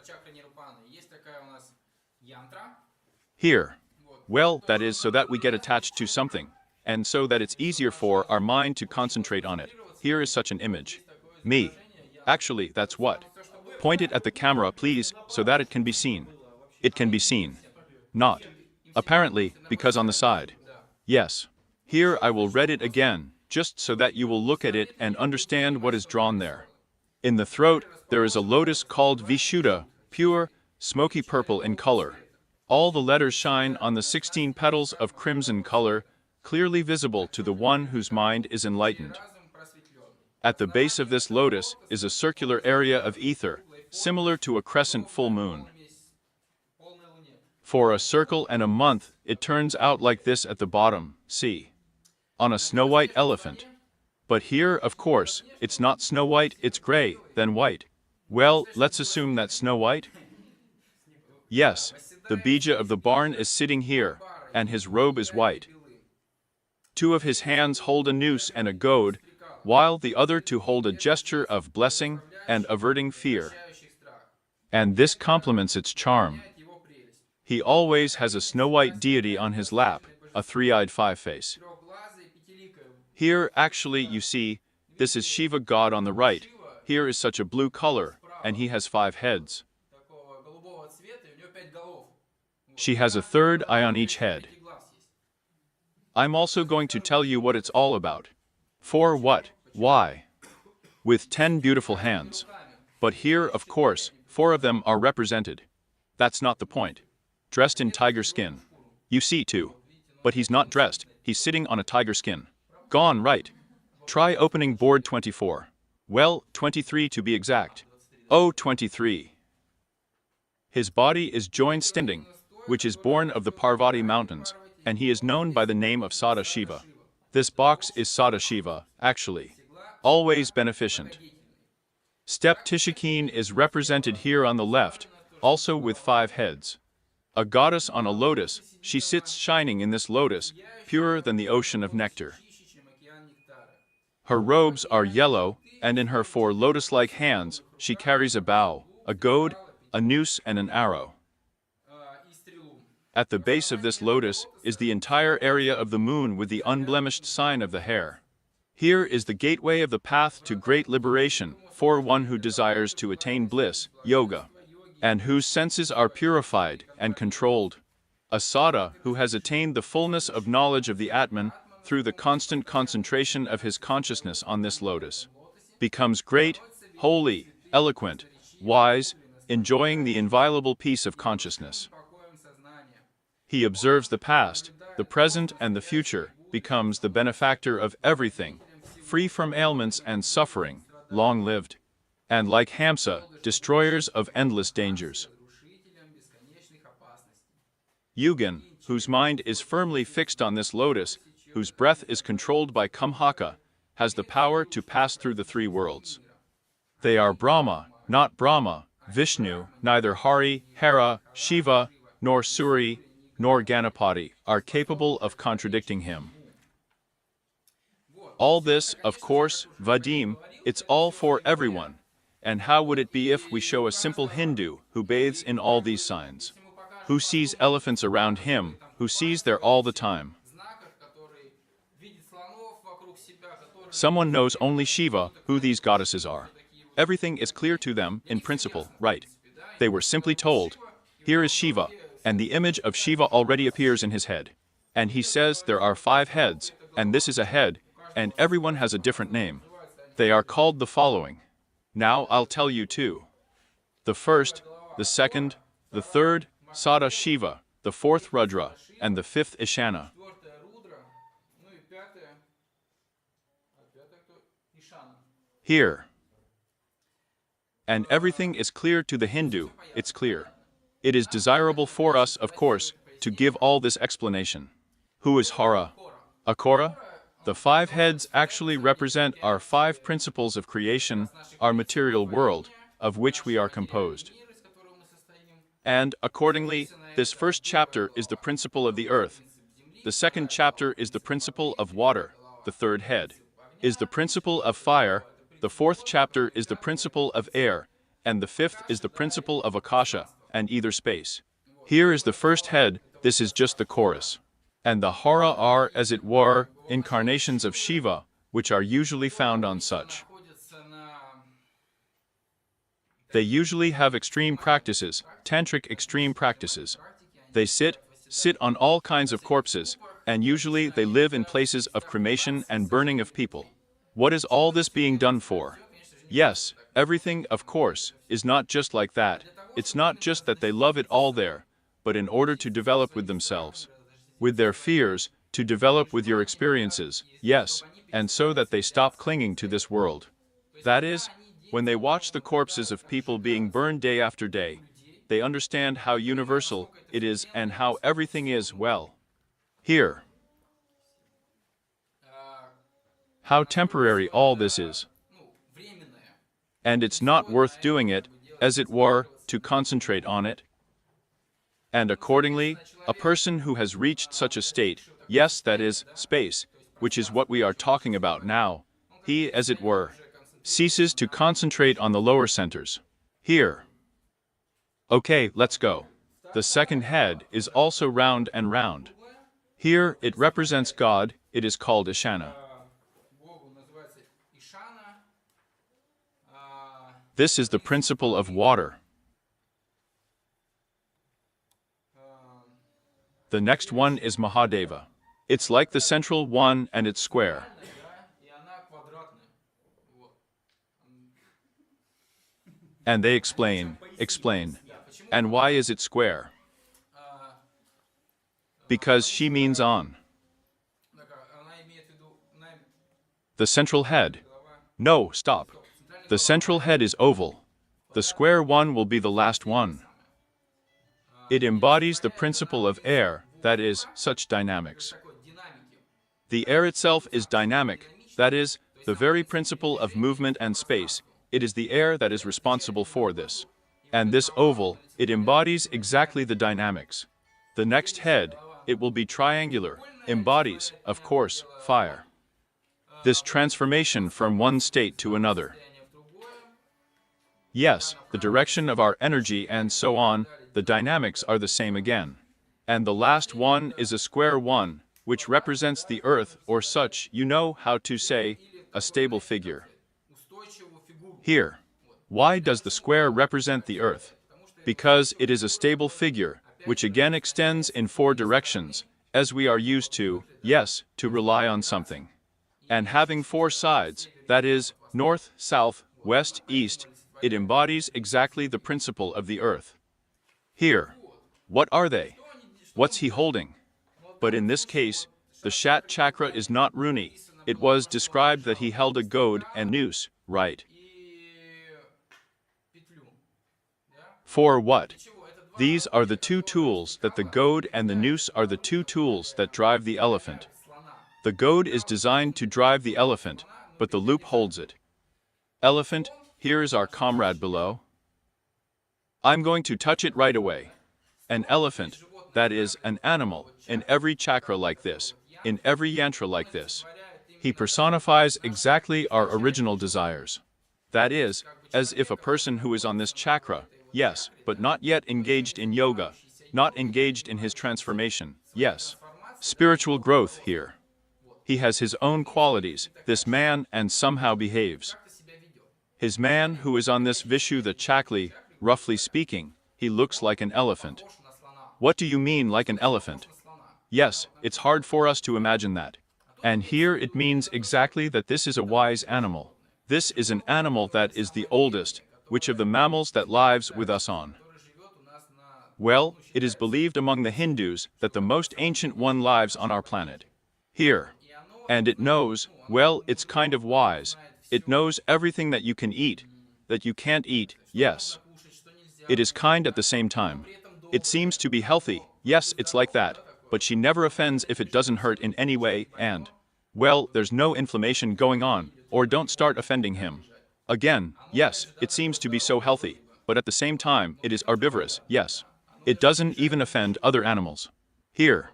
Speaker 1: Here. Well, that is so that we get attached to something, and so that it's easier for our mind to concentrate on it. Here is such an image. Me. Actually, that's what. Point it at the camera, please, so that it can be seen. It can be seen. Not. Apparently, because on the side. Yes. Here I will read it again, just so that you will look at it and understand what is drawn there. In the throat, there is a lotus called Vishuddha, pure, smoky purple in color. All the letters shine on the 16 petals of crimson color, clearly visible to the one whose mind is enlightened. At the base of this lotus is a circular area of ether, similar to a crescent full moon. For a circle and a month, it turns out like this at the bottom, see. On a snow-white elephant. But here, of course, it's not snow-white, it's gray, then white. Well, let's assume that's snow-white. Yes, the bija of the barn is sitting here, and his robe is white. Two of his hands hold a noose and a goad, while the other two hold a gesture of blessing and averting fear. And this complements its charm. He always has a snow-white deity on his lap, a three-eyed five-face. Here, actually, you see, this is Shiva God on the right. Here is such a blue color, and he has 5 heads. She has a third eye on each head. I'm also going to tell you what it's all about. For what? Why? With 10 beautiful hands. But here, of course, 4 of them are represented. That's not the point. Dressed in tiger skin. You see, too. But he's not dressed, he's sitting on a tiger skin. Gone right. Try opening board 24. Well, 23 to be exact. Oh, 23. His body is joined standing, which is born of the Parvati mountains, and he is known by the name of Sada Shiva. This box is Sada Shiva, actually. Always beneficent. Step Tishakeen is represented here on the left, also with 5 heads. A goddess on a lotus, she sits shining in this lotus, purer than the ocean of nectar. Her robes are yellow, and in her 4 lotus-like hands, she carries a bow, a goad, a noose and an arrow. At the base of this lotus is the entire area of the moon with the unblemished sign of the hare. Here is the gateway of the path to great liberation for one who desires to attain bliss, yoga, and whose senses are purified and controlled. A sada who has attained the fullness of knowledge of the Atman through the constant concentration of his consciousness on this lotus, becomes great, holy, eloquent, wise, enjoying the inviolable peace of consciousness. He observes the past, the present and the future, becomes the benefactor of everything, free from ailments and suffering, long-lived, and like Hamsa, destroyers of endless dangers. Yugen, whose mind is firmly fixed on this lotus, whose breath is controlled by Kumhaka, has the power to pass through the 3 worlds. They are Brahma, not Brahma, Vishnu, neither Hari, Hera, Shiva, nor Suri, nor Ganapati, are capable of contradicting him. All this, of course, Vadim, it's all for everyone. And how would it be if we show a simple Hindu who bathes in all these signs? Who sees elephants around him, who sees there all the time? Someone knows only Shiva, who these goddesses are. Everything is clear to them, in principle, right? They were simply told, here is Shiva, and the image of Shiva already appears in his head. And he says there are 5 heads, and this is a head, and everyone has a different name. They are called the following. Now I'll tell you 2. The first, the second, the third, Sada Shiva, the 4th Rudra, and the 5th Ishana. Here. And everything is clear to the Hindu, it's clear. It is desirable for us, of course, to give all this explanation. Who is Hara? Akora? The 5 heads actually represent our 5 principles of creation, our material world, of which we are composed. And, accordingly, this first chapter is the principle of the earth. The second chapter is the principle of water, the 3rd head, is the principle of fire, the 4th chapter is the principle of air, and the 5th is the principle of Akasha, and either space. Here is the first head, this is just the chorus. And the Hara are, as it were, incarnations of Shiva, which are usually found on such. They usually have extreme practices, tantric extreme practices. They sit on all kinds of corpses, and usually they live in places of cremation and burning of people. What is all this being done for? Yes, everything, of course, is not just like that. It's not just that they love it all there, but in order to develop with themselves. With their fears, to develop with your experiences, yes, and so that they stop clinging to this world. That is, when they watch the corpses of people being burned day after day, they understand how universal it is and how everything is, well, here. How temporary all this is. And it's not worth doing it, as it were, to concentrate on it. And accordingly, a person who has reached such a state, yes, that is, space, which is what we are talking about now, he, as it were, ceases to concentrate on the lower centers. Here. Okay, let's go. The second head is also round and round. Here, it represents God, it is called Ishana. This is the principle of water. The next one is Mahadeva. It's like the central one and it's square. And they explain. And why is it square? Because she means on. The central head. No, stop. The central head is oval. The square one will be the last one. It embodies the principle of air, that is, such dynamics. The air itself is dynamic, that is, the very principle of movement and space. It is the air that is responsible for this. And this oval, it embodies exactly the dynamics. The next head, it will be triangular, embodies, of course, fire. This transformation from one state to another. Yes, the direction of our energy and so on, the dynamics are the same again. And the last one is a square one, which represents the earth or such, you know how to say, a stable figure. Here. Why does the square represent the earth? Because it is a stable figure, which again extends in four directions, as we are used to, yes, to rely on something. And having four sides, that is, north, south, west, east, it embodies exactly the principle of the earth. Here. What are they? What's he holding? But in this case, the Shat chakra is not runi. It was described that he held a goad and noose, right? For what? These are the two tools that the goad and the noose are the two tools that drive the elephant. The goad is designed to drive the elephant, but the loop holds it. Elephant, here is our comrade below. I'm going to touch it right away. An elephant, that is, an animal, in every chakra like this, in every yantra like this. He personifies exactly our original desires. That is, as if a person who is on this chakra, yes, but not yet engaged in yoga, not engaged in his transformation, yes. Spiritual growth here. He has his own qualities, this man, and somehow behaves. His man who is on this Vishuddha Chakli, roughly speaking, he looks like an elephant. What do you mean like an elephant? Yes, it's hard for us to imagine that. And here it means exactly that this is a wise animal. This is an animal that is the oldest, which of the mammals that lives with us on? Well, it is believed among the Hindus that the most ancient one lives on our planet. Here. And it knows, well, it's kind of wise. It knows everything that you can eat, that you can't eat, yes. It is kind at the same time. It seems to be healthy, yes, it's like that, but she never offends if it doesn't hurt in any way and, well, there's no inflammation going on, or don't start offending him. Again, yes, it seems to be so healthy, but at the same time, it is herbivorous, yes. It doesn't even offend other animals. Here.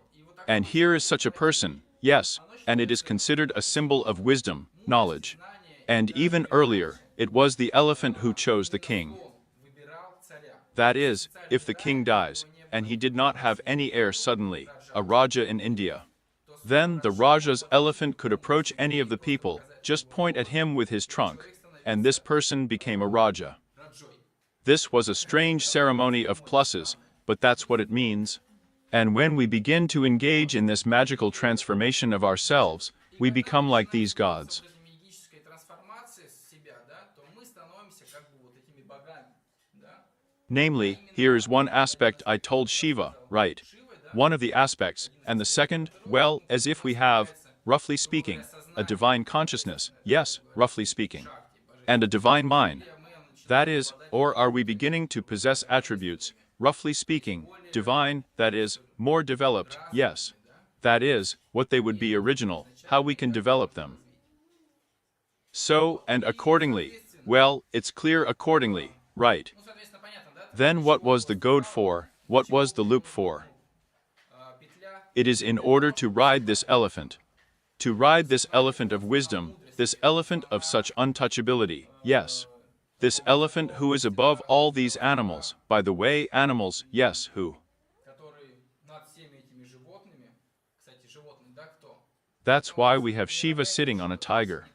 Speaker 1: And here is such a person, yes, and it is considered a symbol of wisdom, knowledge. And even earlier, it was the elephant who chose the king. That is, if the king dies, and he did not have any heir suddenly, a Raja in India. Then the Raja's elephant could approach any of the people, just point at him with his trunk, and this person became a Raja. This was a strange ceremony of pluses, but that's what it means. And when we begin to engage in this magical transformation of ourselves, we become like these gods. Namely, here is one aspect I told Shiva, right? One of the aspects, and the second, well, as if we have, roughly speaking, a divine consciousness, yes, roughly speaking, and a divine mind. That is, or are we beginning to possess attributes, roughly speaking, divine, that is, more developed, yes. That is, what they would be original, how we can develop them. So, and accordingly, well, it's clear accordingly, right? Then what was the goad for, what was the loop for? It is in order to ride this elephant. To ride this elephant of wisdom, this elephant of such untouchability, yes. This elephant who is above all these animals, by the way, animals, yes, who? That's why we have Shiva sitting on a tiger.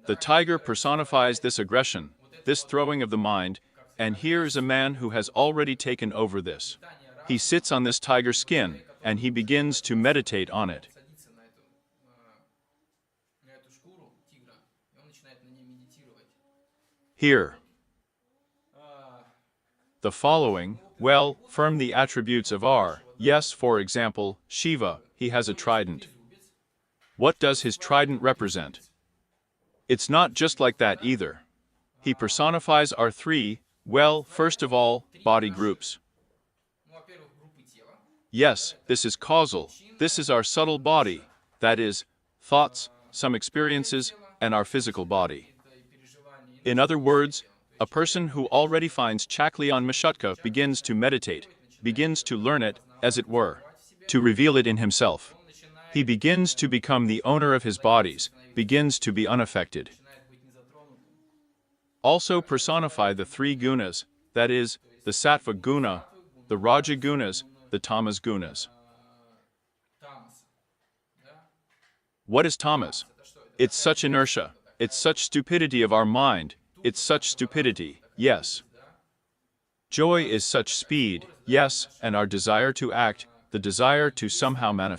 Speaker 1: The tiger personifies this aggression, this throwing of the mind, and here is a man who has already taken over this. He sits on this tiger skin, and he begins to meditate on it. Here. The following, well, firm the attributes of R. Yes, for example, Shiva, he has a trident. What does his trident represent? It's not just like that either. He personifies our three, well, first of all, body groups. Yes, this is causal, this is our subtle body, that is, thoughts, some experiences, and our physical body. In other words, a person who already finds Chakliyan Mashutka begins to meditate, begins to learn it, as it were, to reveal it in himself. He begins to become the owner of his bodies, begins to be unaffected. Also personify the three gunas, that is, the sattva guna, the raja gunas, the tamas gunas. What is tamas? It's such inertia, it's such stupidity of our mind, it's such stupidity, yes. Joy is such speed, yes, and our desire to act, the desire to somehow manifest.